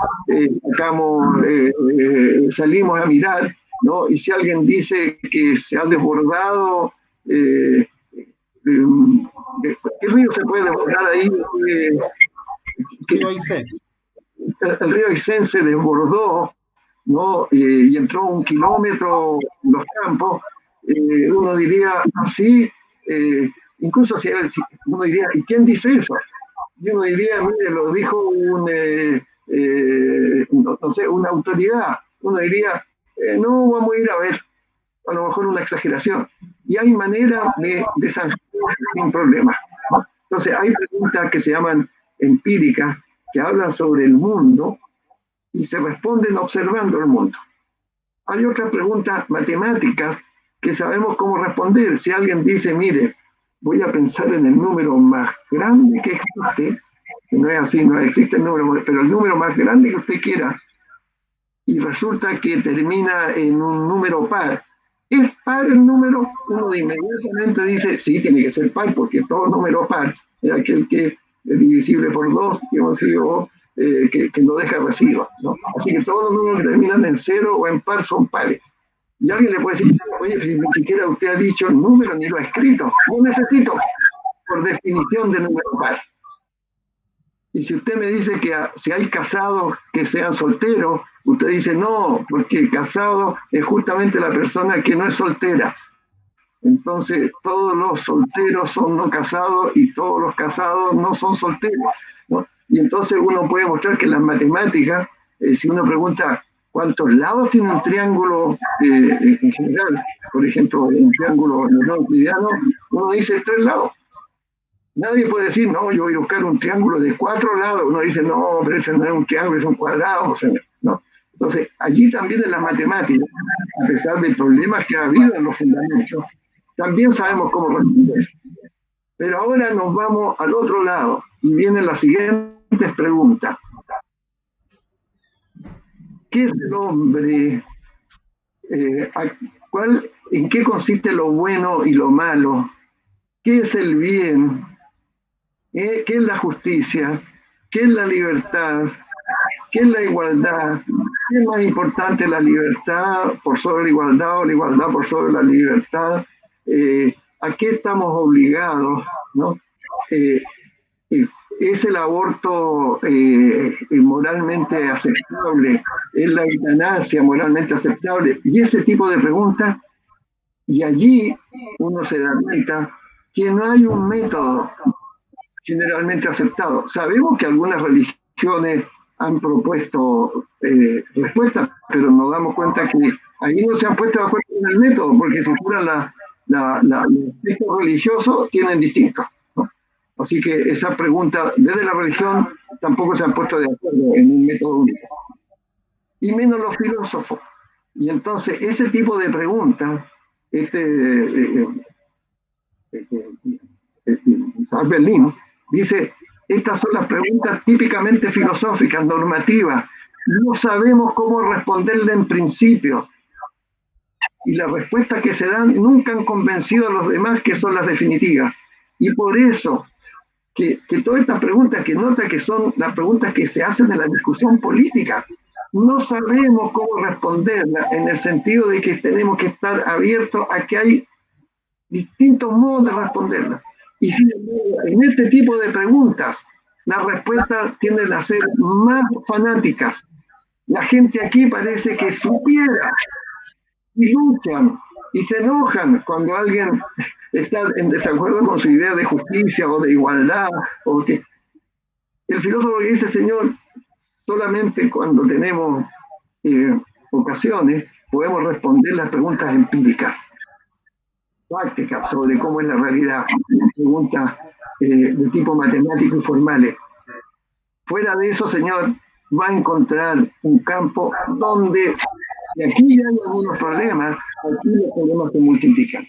salimos a mirar, ¿no? Y si alguien dice que se ha desbordado, ¿qué río se puede desbordar ahí? Río Aysén. El río Aysén se desbordó, ¿no? Y entró 1 kilómetro en los campos. Uno diría, sí, incluso si uno diría, ¿y quién dice eso? Y uno diría, mire, lo dijo no sé, una autoridad. Uno diría, no, vamos a ir a ver, a lo mejor una exageración. Y hay manera de zanjar sin problema, ¿no? Entonces, hay preguntas que se llaman empíricas, que hablan sobre el mundo y se responden observando el mundo. Hay otras preguntas matemáticas que sabemos cómo responder. Si alguien dice, mire, voy a pensar en el número más grande que existe, que no es así, no existe el número, pero el número más grande que usted quiera, y resulta que termina en un número par. ¿Es par el número? Uno inmediatamente dice, sí, tiene que ser par, porque todo número par es aquel que es divisible por 2, que no deja residuos, ¿no? Así que todos los números que terminan en 0 o en par son pares. Y alguien le puede decir, oye, si ni siquiera usted ha dicho el número ni lo ha escrito. No necesito, por definición, de número par. Y si usted me dice que si hay casados que sean solteros, usted dice no, porque el casado es justamente la persona que no es soltera. Entonces, todos los solteros son no casados y todos los casados no son solteros, ¿no? Y entonces uno puede mostrar que en las matemáticas, si uno pregunta cuántos lados tiene un triángulo en general, por ejemplo, un triángulo no euclidiano, uno dice 3 lados. Nadie puede decir, no, yo voy a buscar un triángulo de 4 lados. Uno dice, no, pero ese no es un triángulo, es un cuadrado. ¿No? Entonces, allí también en las matemáticas, a pesar de problemas que ha habido en los fundamentos, también sabemos cómo responder. Pero ahora nos vamos al otro lado y vienen las siguientes preguntas. ¿Qué es el hombre? ¿En qué consiste lo bueno y lo malo? ¿Qué es el bien? ¿Qué es la justicia? ¿Qué es la libertad? ¿Qué es la igualdad? ¿Qué es más importante, la libertad por sobre la igualdad o la igualdad por sobre la libertad? ¿A qué estamos obligados? ¿No? ¿Es el aborto moralmente aceptable? ¿Es la eutanasia moralmente aceptable? Y ese tipo de preguntas, y allí uno se da cuenta que no hay un método generalmente aceptado. Sabemos que algunas religiones han propuesto respuestas, pero nos damos cuenta que ahí no se han puesto de acuerdo en el método, porque si fueran los textos religiosos, tienen distintos, ¿no? Así que esa pregunta desde la religión tampoco se han puesto de acuerdo en un método único. Y menos los filósofos. Y entonces ese tipo de preguntas, Isaac Berlín dice, estas son las preguntas típicamente filosóficas, normativas. No sabemos cómo responderle en principio. Y las respuestas que se dan nunca han convencido a los demás que son las definitivas. Y por eso, que todas estas preguntas que nota que son las preguntas que se hacen en la discusión política, no sabemos cómo responderlas en el sentido de que tenemos que estar abiertos a que hay distintos modos de responderlas. Y sin embargo, en este tipo de preguntas, las respuestas tienden a ser más fanáticas. La gente aquí parece que supiera y luchan y se enojan cuando alguien está en desacuerdo con su idea de justicia o de igualdad. O que... El filósofo dice, señor, solamente cuando tenemos ocasiones podemos responder las preguntas empíricas, prácticas sobre cómo es la realidad, preguntas de tipo matemático y formales. Fuera de eso, señor, va a encontrar un campo donde, y aquí ya hay algunos problemas, aquí los problemas se multiplican.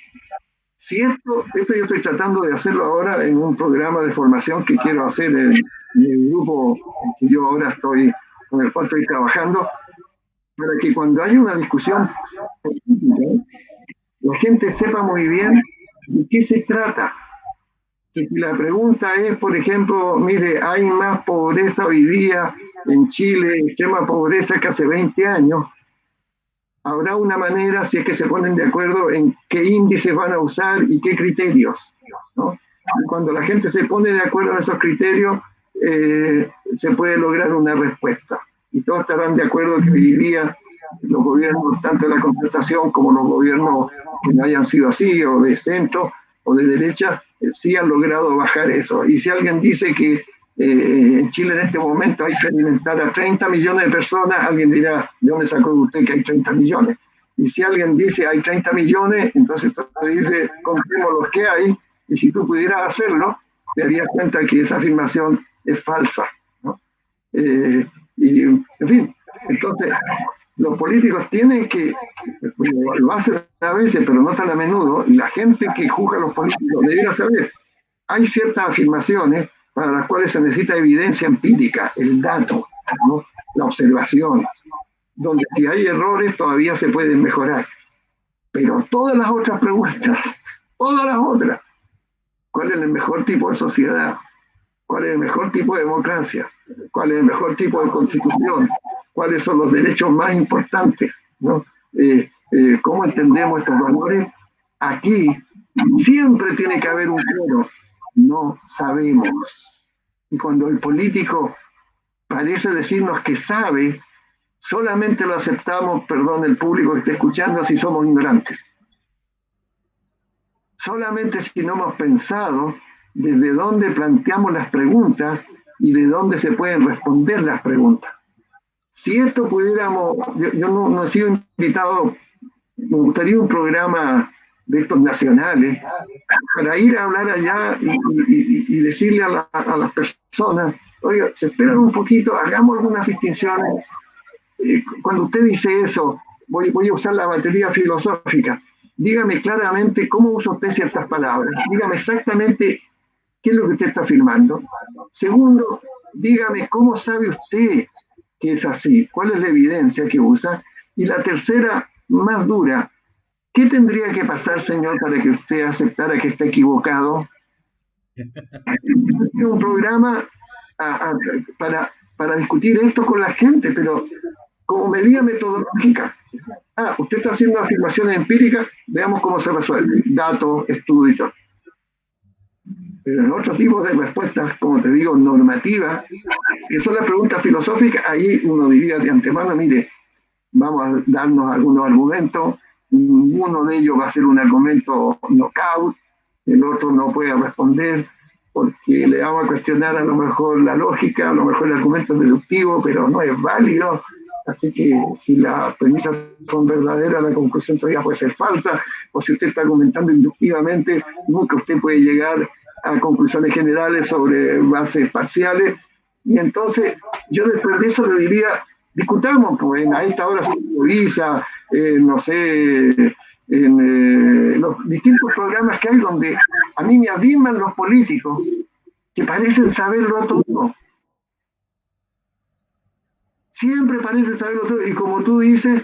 Si esto yo estoy tratando de hacerlo ahora en un programa de formación que quiero hacer en el grupo que yo ahora con el cual estoy trabajando, para que cuando haya una discusión política, la gente sepa muy bien ¿De qué se trata? Que si la pregunta es, por ejemplo, mire, hay más pobreza hoy día en Chile, extrema pobreza que hace 20 años, habrá una manera, si es que se ponen de acuerdo en qué índices van a usar y qué criterios, ¿no? Y cuando la gente se pone de acuerdo en esos criterios, se puede lograr una respuesta. Y todos estarán de acuerdo que hoy día los gobiernos, tanto de la concertación como los gobiernos que no hayan sido así, o de centro o de derecha, sí han logrado bajar eso. Y si alguien dice que en Chile en este momento hay que alimentar a 30 millones de personas, alguien dirá, ¿de dónde sacó usted que hay 30 millones? Y si alguien dice hay 30 millones, entonces tú dice, contemos los que hay, y si tú pudieras hacerlo, te darías cuenta que esa afirmación es falsa, ¿no? Y, en fin, entonces, los políticos tienen que, lo hacen a veces, pero no tan a menudo, y la gente que juzga a los políticos debería saber, hay ciertas afirmaciones para las cuales se necesita evidencia empírica, el dato, ¿no? La observación, donde si hay errores todavía se pueden mejorar. Pero todas las otras preguntas, todas las otras, ¿cuál es el mejor tipo de sociedad? ¿Cuál es el mejor tipo de democracia? ¿Cuál es el mejor tipo de constitución? ¿Cuáles son los derechos más importantes? ¿No? ¿Cómo entendemos estos valores? Aquí siempre tiene que haber un claro, no sabemos. Y cuando el político parece decirnos que sabe, solamente lo aceptamos, perdón, el público que esté escuchando, si somos ignorantes. Solamente si no hemos pensado desde dónde planteamos las preguntas y de dónde se pueden responder las preguntas. Si esto pudiéramos, yo no he sido invitado, me gustaría un programa de estos nacionales para ir a hablar allá y decirle a las personas, oiga, se esperan un poquito, hagamos algunas distinciones. Cuando usted dice eso, voy a usar la batería filosófica, dígame claramente cómo usa usted ciertas palabras, dígame exactamente qué es lo que usted está afirmando. Segundo, dígame cómo sabe usted que es así, cuál es la evidencia que usa. Y la tercera, más dura, ¿qué tendría que pasar, señor, para que usted aceptara que está equivocado? Un programa para discutir esto con la gente, pero como medida metodológica. Usted está haciendo afirmaciones empíricas, veamos cómo se resuelve. Datos, estudio y todo. Pero en otro tipo de respuestas, como te digo, normativas, que son las preguntas filosóficas, ahí uno diría de antemano, mire, vamos a darnos algunos argumentos, ninguno de ellos va a ser un argumento knockout, el otro no puede responder porque le vamos a cuestionar a lo mejor la lógica, a lo mejor el argumento es deductivo, pero no es válido. Así que si las premisas son verdaderas, la conclusión todavía puede ser falsa, o si usted está argumentando inductivamente, nunca usted puede llegar a conclusiones generales sobre bases parciales. Y entonces yo después de eso le diría, discutamos, pues a esta hora se improvisa, no sé, en los distintos programas que hay donde a mí me abisman los políticos que parecen saberlo todo. Siempre parecen saberlo todo. Y como tú dices,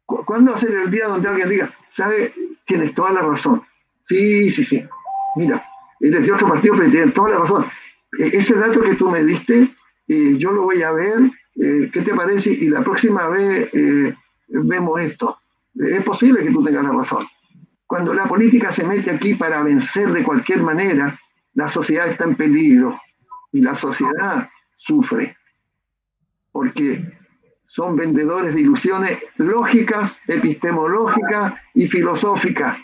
¿cuándo va a ser el día donde alguien diga, sabe, tienes toda la razón? Sí, sí, sí. Mira, eres de otro partido, pero tienes toda la razón. Ese dato que tú me diste, yo lo voy a ver, ¿qué te parece? Y la próxima vez vemos esto. Es posible que tú tengas la razón. Cuando la política se mete aquí para vencer de cualquier manera, la sociedad está en peligro y la sociedad sufre, porque son vendedores de ilusiones lógicas, epistemológicas y filosóficas.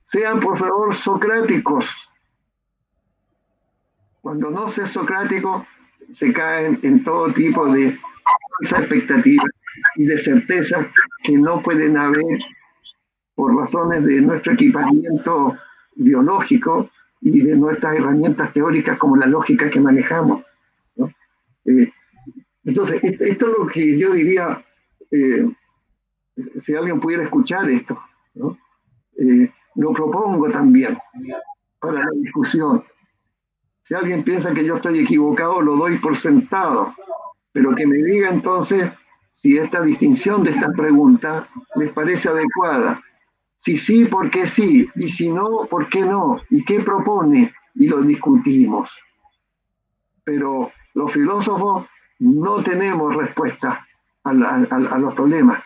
Sean, por favor, socráticos. Cuando no se es socrático, se caen en todo tipo de expectativas y de certezas que no pueden haber por razones de nuestro equipamiento biológico y de nuestras herramientas teóricas como la lógica que manejamos, ¿no? Entonces, esto es lo que yo diría, si alguien pudiera escuchar esto, ¿no? Lo propongo también para la discusión. Si alguien piensa que yo estoy equivocado, lo doy por sentado, pero que me diga entonces si esta distinción de estas preguntas les parece adecuada. Si sí, ¿por qué sí? Y si no, ¿por qué no? ¿Y qué propone? Y lo discutimos. Pero los filósofos no tenemos respuesta a los problemas.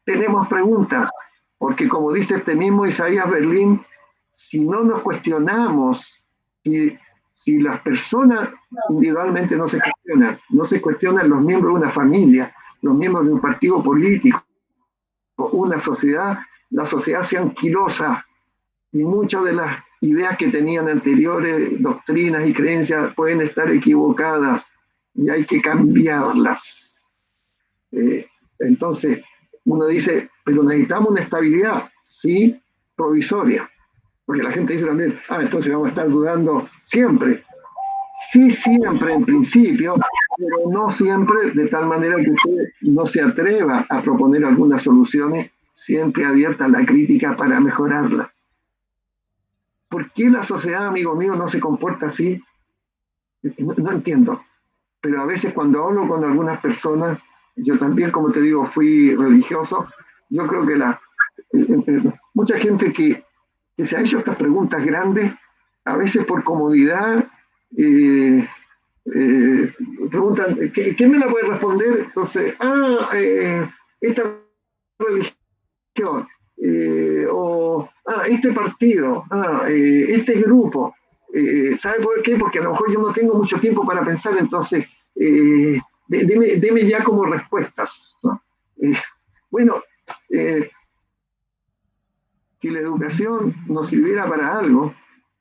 Tenemos preguntas, porque como dice este mismo Isaías Berlín, si no nos cuestionamos, si las personas individualmente no se cuestionan los miembros de una familia, los miembros de un partido político, una sociedad, la sociedad se anquilosa y muchas de las ideas que tenían anteriores doctrinas y creencias pueden estar equivocadas y hay que cambiarlas. Entonces, uno dice, pero necesitamos una estabilidad, sí, provisoria, porque la gente dice también, entonces vamos a estar dudando siempre. Sí, siempre en principio, pero no siempre de tal manera que usted no se atreva a proponer algunas soluciones, siempre abierta a la crítica para mejorarla. ¿Por qué la sociedad, amigo mío, no se comporta así? No entiendo. Pero a veces cuando hablo con algunas personas, yo también, como te digo, fui religioso, yo creo que mucha gente que se ha hecho estas preguntas grandes, a veces por comodidad, eh, eh, preguntan, ¿qué me la puede responder? Entonces, esta religión, este partido, este grupo. ¿Sabe por qué? Porque a lo mejor yo no tengo mucho tiempo para pensar, entonces deme ya como respuestas, ¿no? Bueno, si la educación nos sirviera para algo,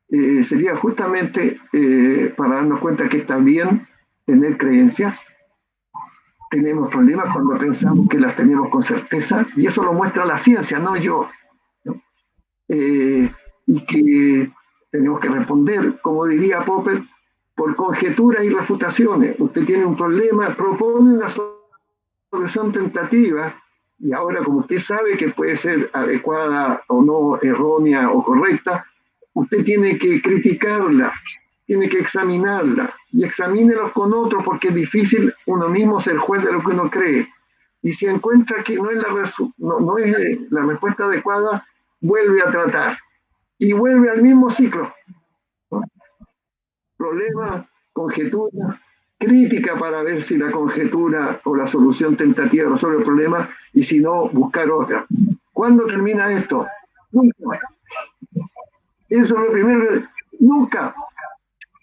sería justamente para darnos cuenta que está bien tener creencias. Tenemos problemas cuando pensamos que las tenemos con certeza, y eso lo muestra la ciencia, no yo. ¿No? Y que tenemos que responder, como diría Popper, por conjeturas y refutaciones. Usted tiene un problema, propone una solución tentativa, y ahora como usted sabe que puede ser adecuada o no, errónea o correcta, usted tiene que criticarla, tiene que examinarla, y examínelos con otros porque es difícil uno mismo ser juez de lo que uno cree. Y si encuentra que no es no es la respuesta adecuada, vuelve a tratar y vuelve al mismo ciclo. ¿No? Problema, conjetura, crítica para ver si la conjetura o la solución tentativa resuelve el problema y si no, buscar otra. ¿Cuándo termina esto? Nunca. Eso es lo primero. Nunca.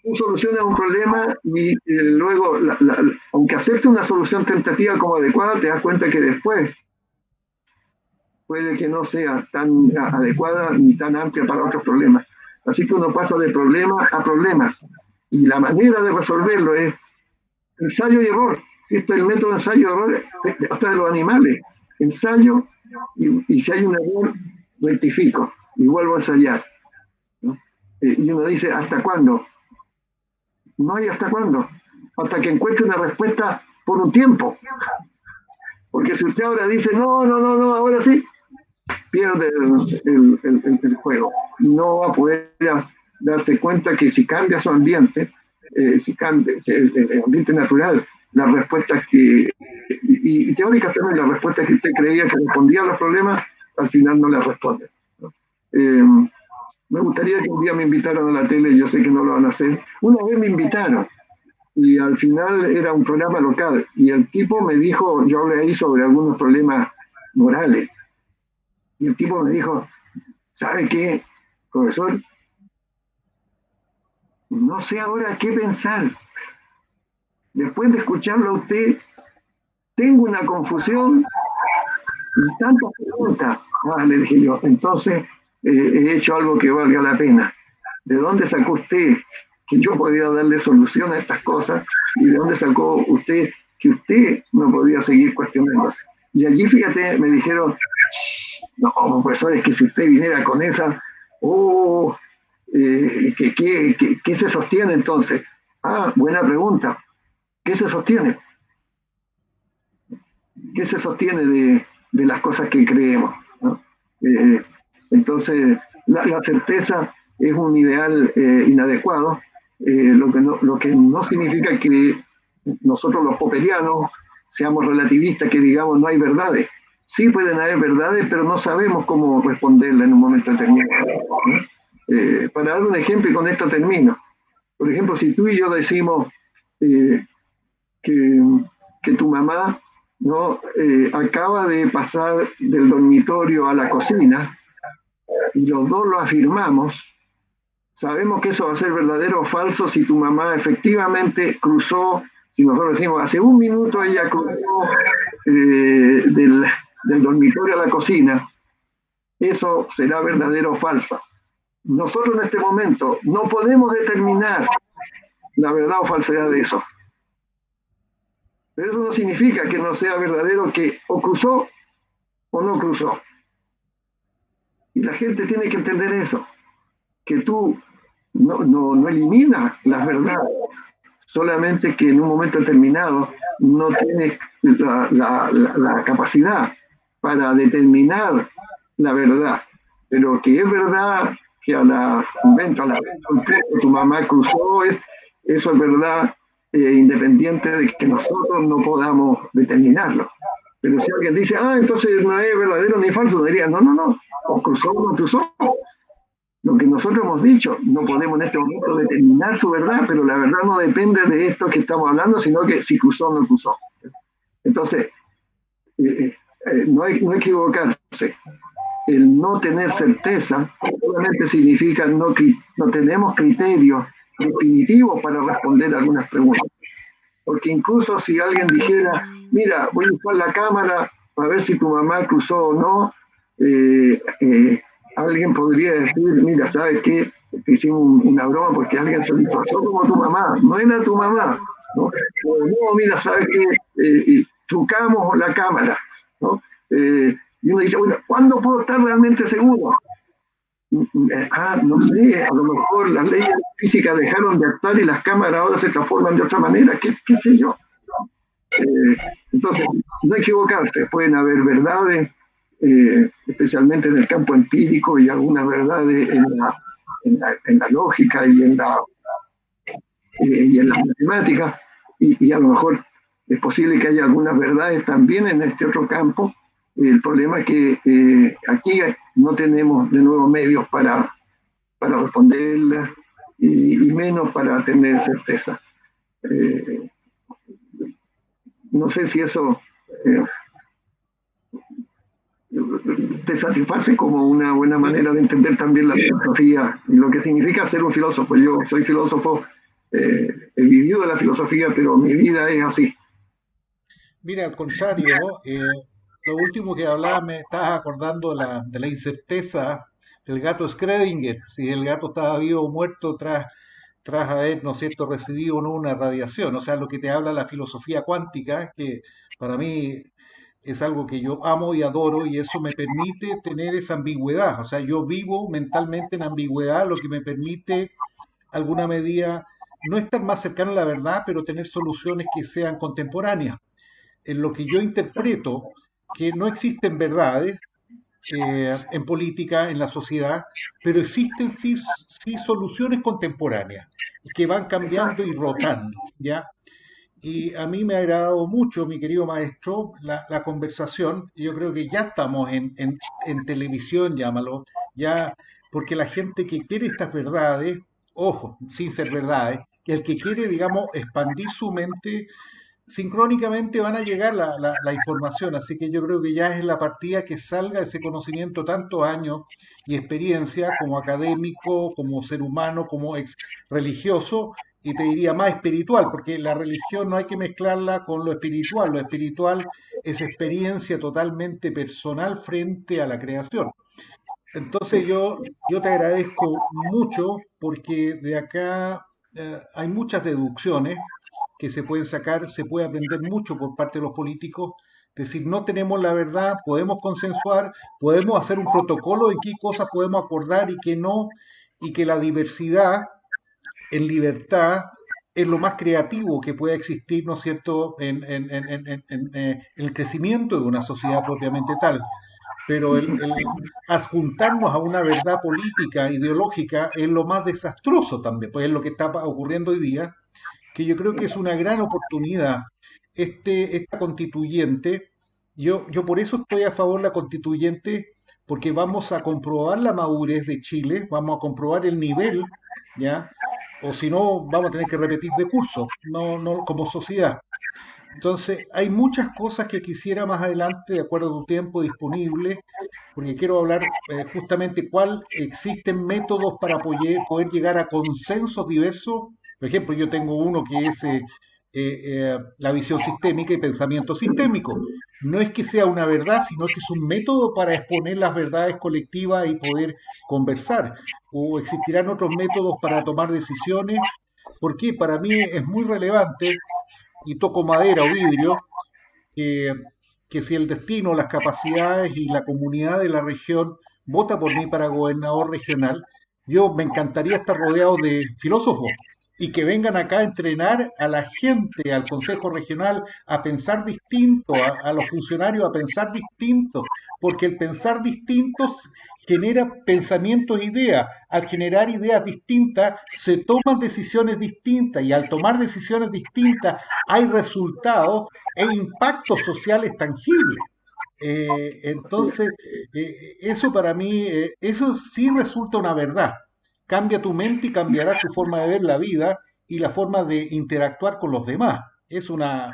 Tú solucionas un problema y luego, aunque acepte una solución tentativa como adecuada, te das cuenta que después puede que no sea tan adecuada ni tan amplia para otros problemas. Así que uno pasa de problema a problemas. Y la manera de resolverlo es ensayo y error. Esto es el método de ensayo y error hasta de los animales. Ensayo y si hay un error, rectifico y vuelvo a ensayar. ¿No? Y uno dice, ¿hasta cuándo? No hay hasta cuándo. Hasta que encuentre una respuesta por un tiempo. Porque si usted ahora dice, no, ahora sí, pierde el juego. No va a poder darse cuenta que si cambia su ambiente, si cambia el ambiente natural, las respuestas y teóricas también, las respuestas que usted creía que respondían a los problemas, al final no las responden. ¿No? Me gustaría que un día me invitaran a la tele, yo sé que no lo van a hacer. Una vez me invitaron y al final era un programa local y el tipo me dijo, yo hablé ahí sobre algunos problemas morales. Y el tipo me dijo, ¿sabe qué, profesor? No sé ahora qué pensar. Después de escucharlo a usted, tengo una confusión y tantas preguntas. Le dije yo, entonces he hecho algo que valga la pena. ¿De dónde sacó usted que yo podía darle solución a estas cosas? ¿Y de dónde sacó usted que usted no podía seguir cuestionándose? Y allí, fíjate, me dijeron, no, profesor, es que si usted viniera con esa, ¿qué se sostiene entonces? Buena pregunta. ¿Qué se sostiene? ¿Qué se sostiene de las cosas que creemos? ¿No? Entonces, la certeza es un ideal inadecuado, lo que no significa que nosotros los popperianos seamos relativistas, que digamos no hay verdades. sí pueden haber verdades, pero no sabemos cómo responderla en un momento determinado, ¿no? Para dar un ejemplo, y con esto termino. Por ejemplo, si tú y yo decimos eh, que, que, tu mamá, ¿no? Acaba de pasar del dormitorio a la cocina y los dos lo afirmamos, sabemos que eso va a ser verdadero o falso si tu mamá efectivamente cruzó, si nosotros decimos hace un minuto ella cruzó del dormitorio a la cocina, eso será verdadero o falso. Nosotros en este momento no podemos determinar la verdad o falsedad de eso. Pero eso no significa que no sea verdadero que o cruzó o no cruzó. Y la gente tiene que entender eso, que tú no eliminas las verdades, solamente que en un momento determinado no tienes la capacidad para determinar la verdad. Pero que es verdad que a la venta, a la tu mamá cruzó, eso es verdad, independiente de que nosotros no podamos determinarlo. Pero si alguien dice, entonces no es verdadero ni falso, diría, no, o cruzó o no cruzó. Lo que nosotros hemos dicho, no podemos en este momento determinar su verdad, pero la verdad no depende de esto que estamos hablando, sino que si cruzó o no cruzó. Entonces, no hay equivocarse. El no tener certeza solamente significa no tenemos criterios definitivos para responder algunas preguntas. Porque incluso si alguien dijera, mira, voy a usar la cámara para ver si tu mamá cruzó o no, alguien podría decir, mira, ¿sabes qué? Te hicimos una broma porque alguien se disfrazó como tu mamá, no era tu mamá, ¿no? O, no, mira, ¿sabes qué? Trucamos la cámara, ¿no? Y uno dice, bueno, ¿cuándo puedo estar realmente seguro? No sé, a lo mejor las leyes físicas dejaron de actuar y las cámaras ahora se transforman de otra manera, qué sé yo. Entonces, no equivocarse, pueden haber verdades, especialmente en el campo empírico y algunas verdades en la lógica y en las matemáticas, y a lo mejor es posible que haya algunas verdades también en este otro campo. El problema es que aquí no tenemos de nuevo medios para responderlas y menos para tener certeza. No sé si eso te satisface como una buena manera de entender también la filosofía y lo que significa ser un filósofo. Yo soy filósofo, he vivido la filosofía, pero mi vida es así. Mira, al contrario, lo último que hablaba me estaba acordando de la incerteza del gato Schrödinger, si el gato estaba vivo o muerto tras haber, ¿no es cierto?, recibido o no una radiación. O sea, lo que te habla la filosofía cuántica, que para mí es algo que yo amo y adoro y eso me permite tener esa ambigüedad. O sea, yo vivo mentalmente en ambigüedad, lo que me permite alguna medida no estar más cercano a la verdad, pero tener soluciones que sean contemporáneas. En lo que yo interpreto que no existen verdades en política, en la sociedad, pero existen sí soluciones contemporáneas que van cambiando y Exacto. rotando, ¿ya? Y a mí me ha agradado mucho, mi querido maestro, la conversación. Yo creo que ya estamos en televisión, llámalo, ya, porque la gente que quiere estas verdades, ojo, sin ser verdades, el que quiere, digamos, expandir su mente, sincrónicamente van a llegar la información. Así que yo creo que ya es la partida que salga ese conocimiento, tantos años y experiencia como académico, como ser humano, como ex religioso, y te diría más espiritual, porque la religión no hay que mezclarla con lo espiritual. Lo espiritual es experiencia totalmente personal frente a la creación. Entonces yo te agradezco mucho porque de acá hay muchas deducciones que se pueden sacar, se puede aprender mucho por parte de los políticos. Es decir, no tenemos la verdad, podemos consensuar, podemos hacer un protocolo de qué cosas podemos acordar y qué no, y que la diversidad en libertad es lo más creativo que pueda existir, ¿no es cierto?, en el crecimiento de una sociedad propiamente tal. Pero el adjuntarnos a una verdad política, ideológica, es lo más desastroso también, pues es lo que está ocurriendo hoy día, que yo creo que es una gran oportunidad esta constituyente. Yo por eso estoy a favor de la constituyente, porque vamos a comprobar la madurez de Chile, vamos a comprobar el nivel, ¿ya? O si no, vamos a tener que repetir de curso, no como sociedad. Entonces, hay muchas cosas que quisiera más adelante, de acuerdo a tu tiempo disponible, porque quiero hablar justamente cuál existen métodos para poder llegar a consensos diversos. Por ejemplo, yo tengo uno que es la visión sistémica y pensamiento sistémico. No es que sea una verdad, sino que es un método para exponer las verdades colectivas y poder conversar. O existirán otros métodos para tomar decisiones, porque para mí es muy relevante, y toco madera o vidrio, que, que si el destino, las capacidades y la comunidad de la región vota por mí para gobernador regional, yo me encantaría estar rodeado de filósofos y que vengan acá a entrenar a la gente, al Consejo Regional, a pensar distinto, a los funcionarios a pensar distinto, porque el pensar distinto genera pensamientos e ideas. Al generar ideas distintas, se toman decisiones distintas y al tomar decisiones distintas hay resultados e impactos sociales tangibles. Entonces, eso para mí, eso sí resulta una verdad. Cambia tu mente y cambiarás tu forma de ver la vida y la forma de interactuar con los demás. Es Mira,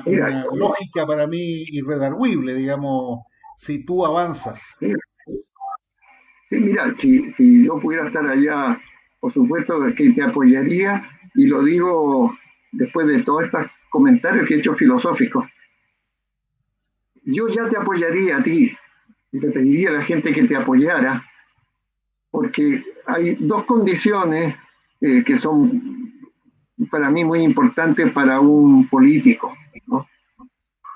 una lógica para mí irredarguible, digamos, si tú avanzas. mira, sí, mira, si yo pudiera estar allá, por supuesto que te apoyaría, y lo digo después de todos estos comentarios que he hecho filosóficos. Yo ya te apoyaría a ti, y le pediría a la gente que te apoyara, porque hay dos condiciones que son para mí muy importantes para un político, ¿no?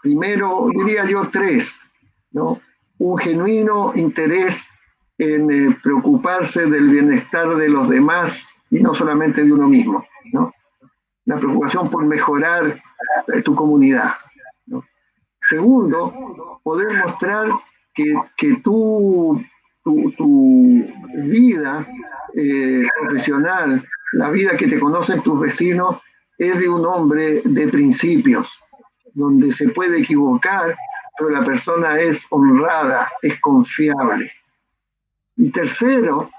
Primero, diría yo tres, ¿no? Un genuino interés en preocuparse del bienestar de los demás y no solamente de uno mismo, ¿no? La preocupación por mejorar tu comunidad, ¿no? Segundo, poder mostrar que tu vida profesional, la vida que te conocen tus vecinos, es de un hombre de principios, donde se puede equivocar, pero la persona es honrada, es confiable. Y tercero,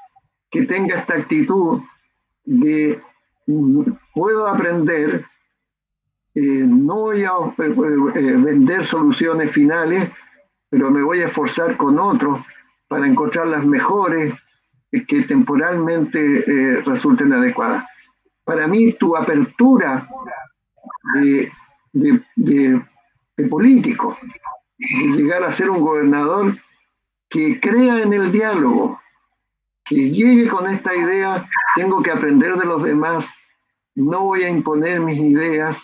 que tenga esta actitud de puedo aprender, no voy a vender soluciones finales, pero me voy a esforzar con otros para encontrar las mejores que temporalmente resulten adecuadas. Para mí, tu apertura de, de, de, de político, de llegar a ser un gobernador que crea en el diálogo, que llegue con esta idea, tengo que aprender de los demás, no voy a imponer mis ideas,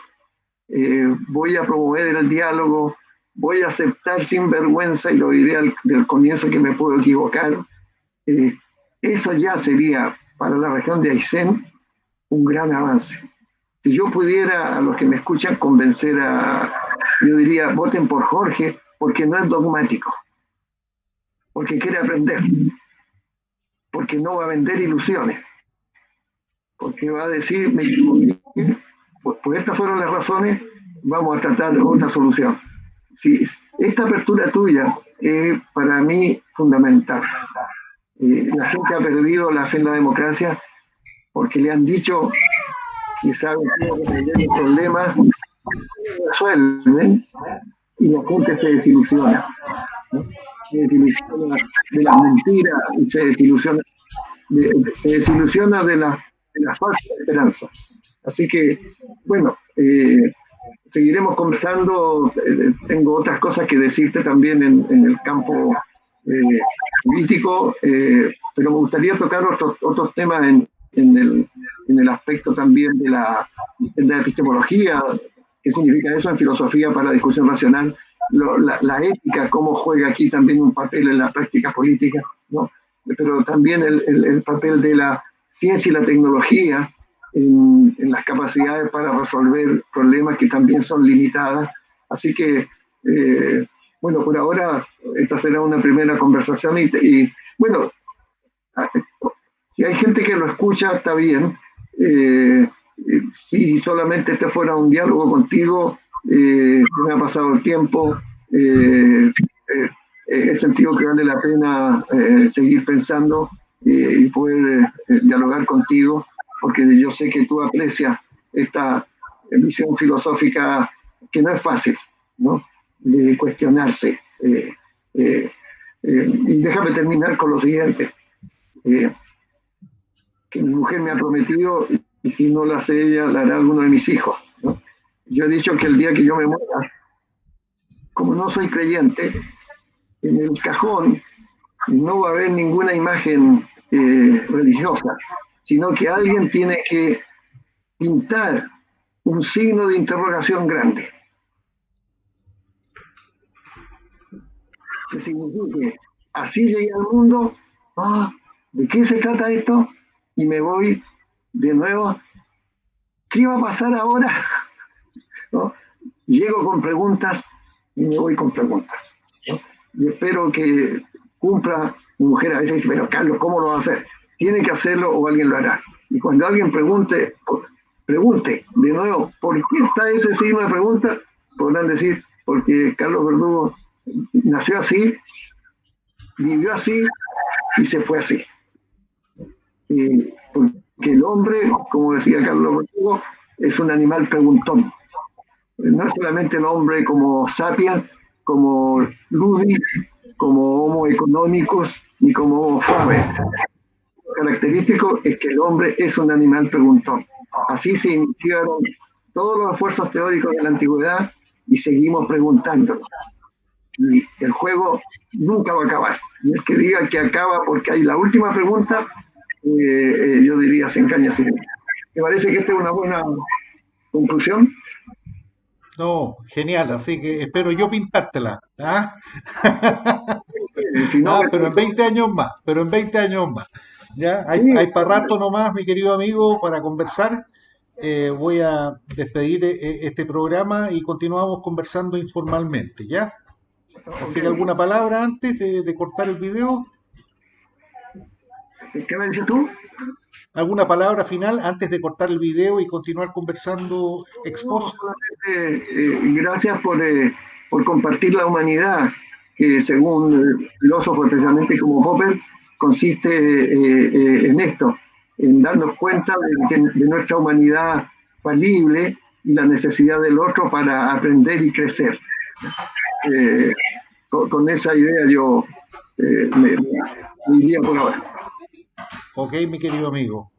voy a promover el diálogo, voy a aceptar sin vergüenza, y lo diré del comienzo que me puedo equivocar. Eh, Eso ya sería para la región de Aysén un gran avance. Si yo pudiera a los que me escuchan convencer yo diría, voten por Jorge, porque no es dogmático, porque quiere aprender, porque no va a vender ilusiones, porque va a decir, me equivoqué, pues estas fueron las razones, vamos a tratar otra solución. Sí, esta apertura tuya es para mí fundamental. La gente ha perdido la fe en la democracia porque le han dicho que saben cómo resolver los problemas, resuelven, y la gente se desilusiona, ¿no? Se desilusiona de las mentiras y se desilusiona de la falsa esperanza. Así que, bueno, seguiremos conversando. Tengo otras cosas que decirte también en el campo político, pero me gustaría tocar otros temas en el aspecto también de la epistemología. ¿Qué significa eso en filosofía para la discusión racional? La ética, cómo juega aquí también un papel en la práctica política, ¿no? Pero también el papel de la ciencia y la tecnología en las capacidades para resolver problemas que también son limitadas. Así que, bueno, por ahora esta será una primera conversación y bueno, si hay gente que lo escucha, está bien. Si solamente este fuera un diálogo contigo, me ha pasado el tiempo, he sentido que vale la pena seguir pensando y poder dialogar contigo, porque yo sé que tú aprecias esta visión filosófica que no es fácil, ¿no? De cuestionarse. Y déjame terminar con lo siguiente, que mi mujer me ha prometido, y si no la hace ella, la hará alguno de mis hijos, ¿no? Yo he dicho que el día que yo me muera, como no soy creyente, en el cajón no va a haber ninguna imagen religiosa, sino que alguien tiene que pintar un signo de interrogación grande, que signifique, así llegué al mundo, ¿de qué se trata esto? Y me voy de nuevo, ¿qué va a pasar ahora? ¿No? Llego con preguntas y me voy con preguntas, ¿no? Y espero que cumpla. Mi mujer a veces dice, pero Carlos, ¿cómo lo va a hacer? Tiene que hacerlo o alguien lo hará. Y cuando alguien pregunte de nuevo, ¿por qué está ese signo de pregunta? Podrán decir, porque Carlos Verdugo nació así, vivió así y se fue así. Porque el hombre, como decía Carlos Verdugo, es un animal preguntón. No es solamente el hombre como sapiens, como ludis, como homo económicos, ni como homo faber. Lo característico es que el hombre es un animal preguntón. Así se iniciaron todos los esfuerzos teóricos de la antigüedad y seguimos preguntándonos. Y el juego nunca va a acabar. Y el que diga que acaba porque hay la última pregunta, yo diría se engaña a sí mismo. ¿Te parece que esta es una buena conclusión? No, genial, así que espero yo pintártela. ¿Ah? Si no, Ah, pero en 20 años más, pero en 20 años más. Ya, sí, hay para rato nomás, mi querido amigo, para conversar. Voy a despedir este programa y continuamos conversando informalmente, ¿ya? Así que ok. alguna palabra antes de cortar el video, ¿Qué me dices tú? alguna palabra final antes de cortar el video y continuar conversando ex No, post. solamente gracias por compartir la humanidad, que según filósofos, especialmente como Popper, consiste en esto, en darnos cuenta de nuestra humanidad falible y la necesidad del otro para aprender y crecer. Eh, con esa idea yo me iría por ahora. Ok, mi querido amigo.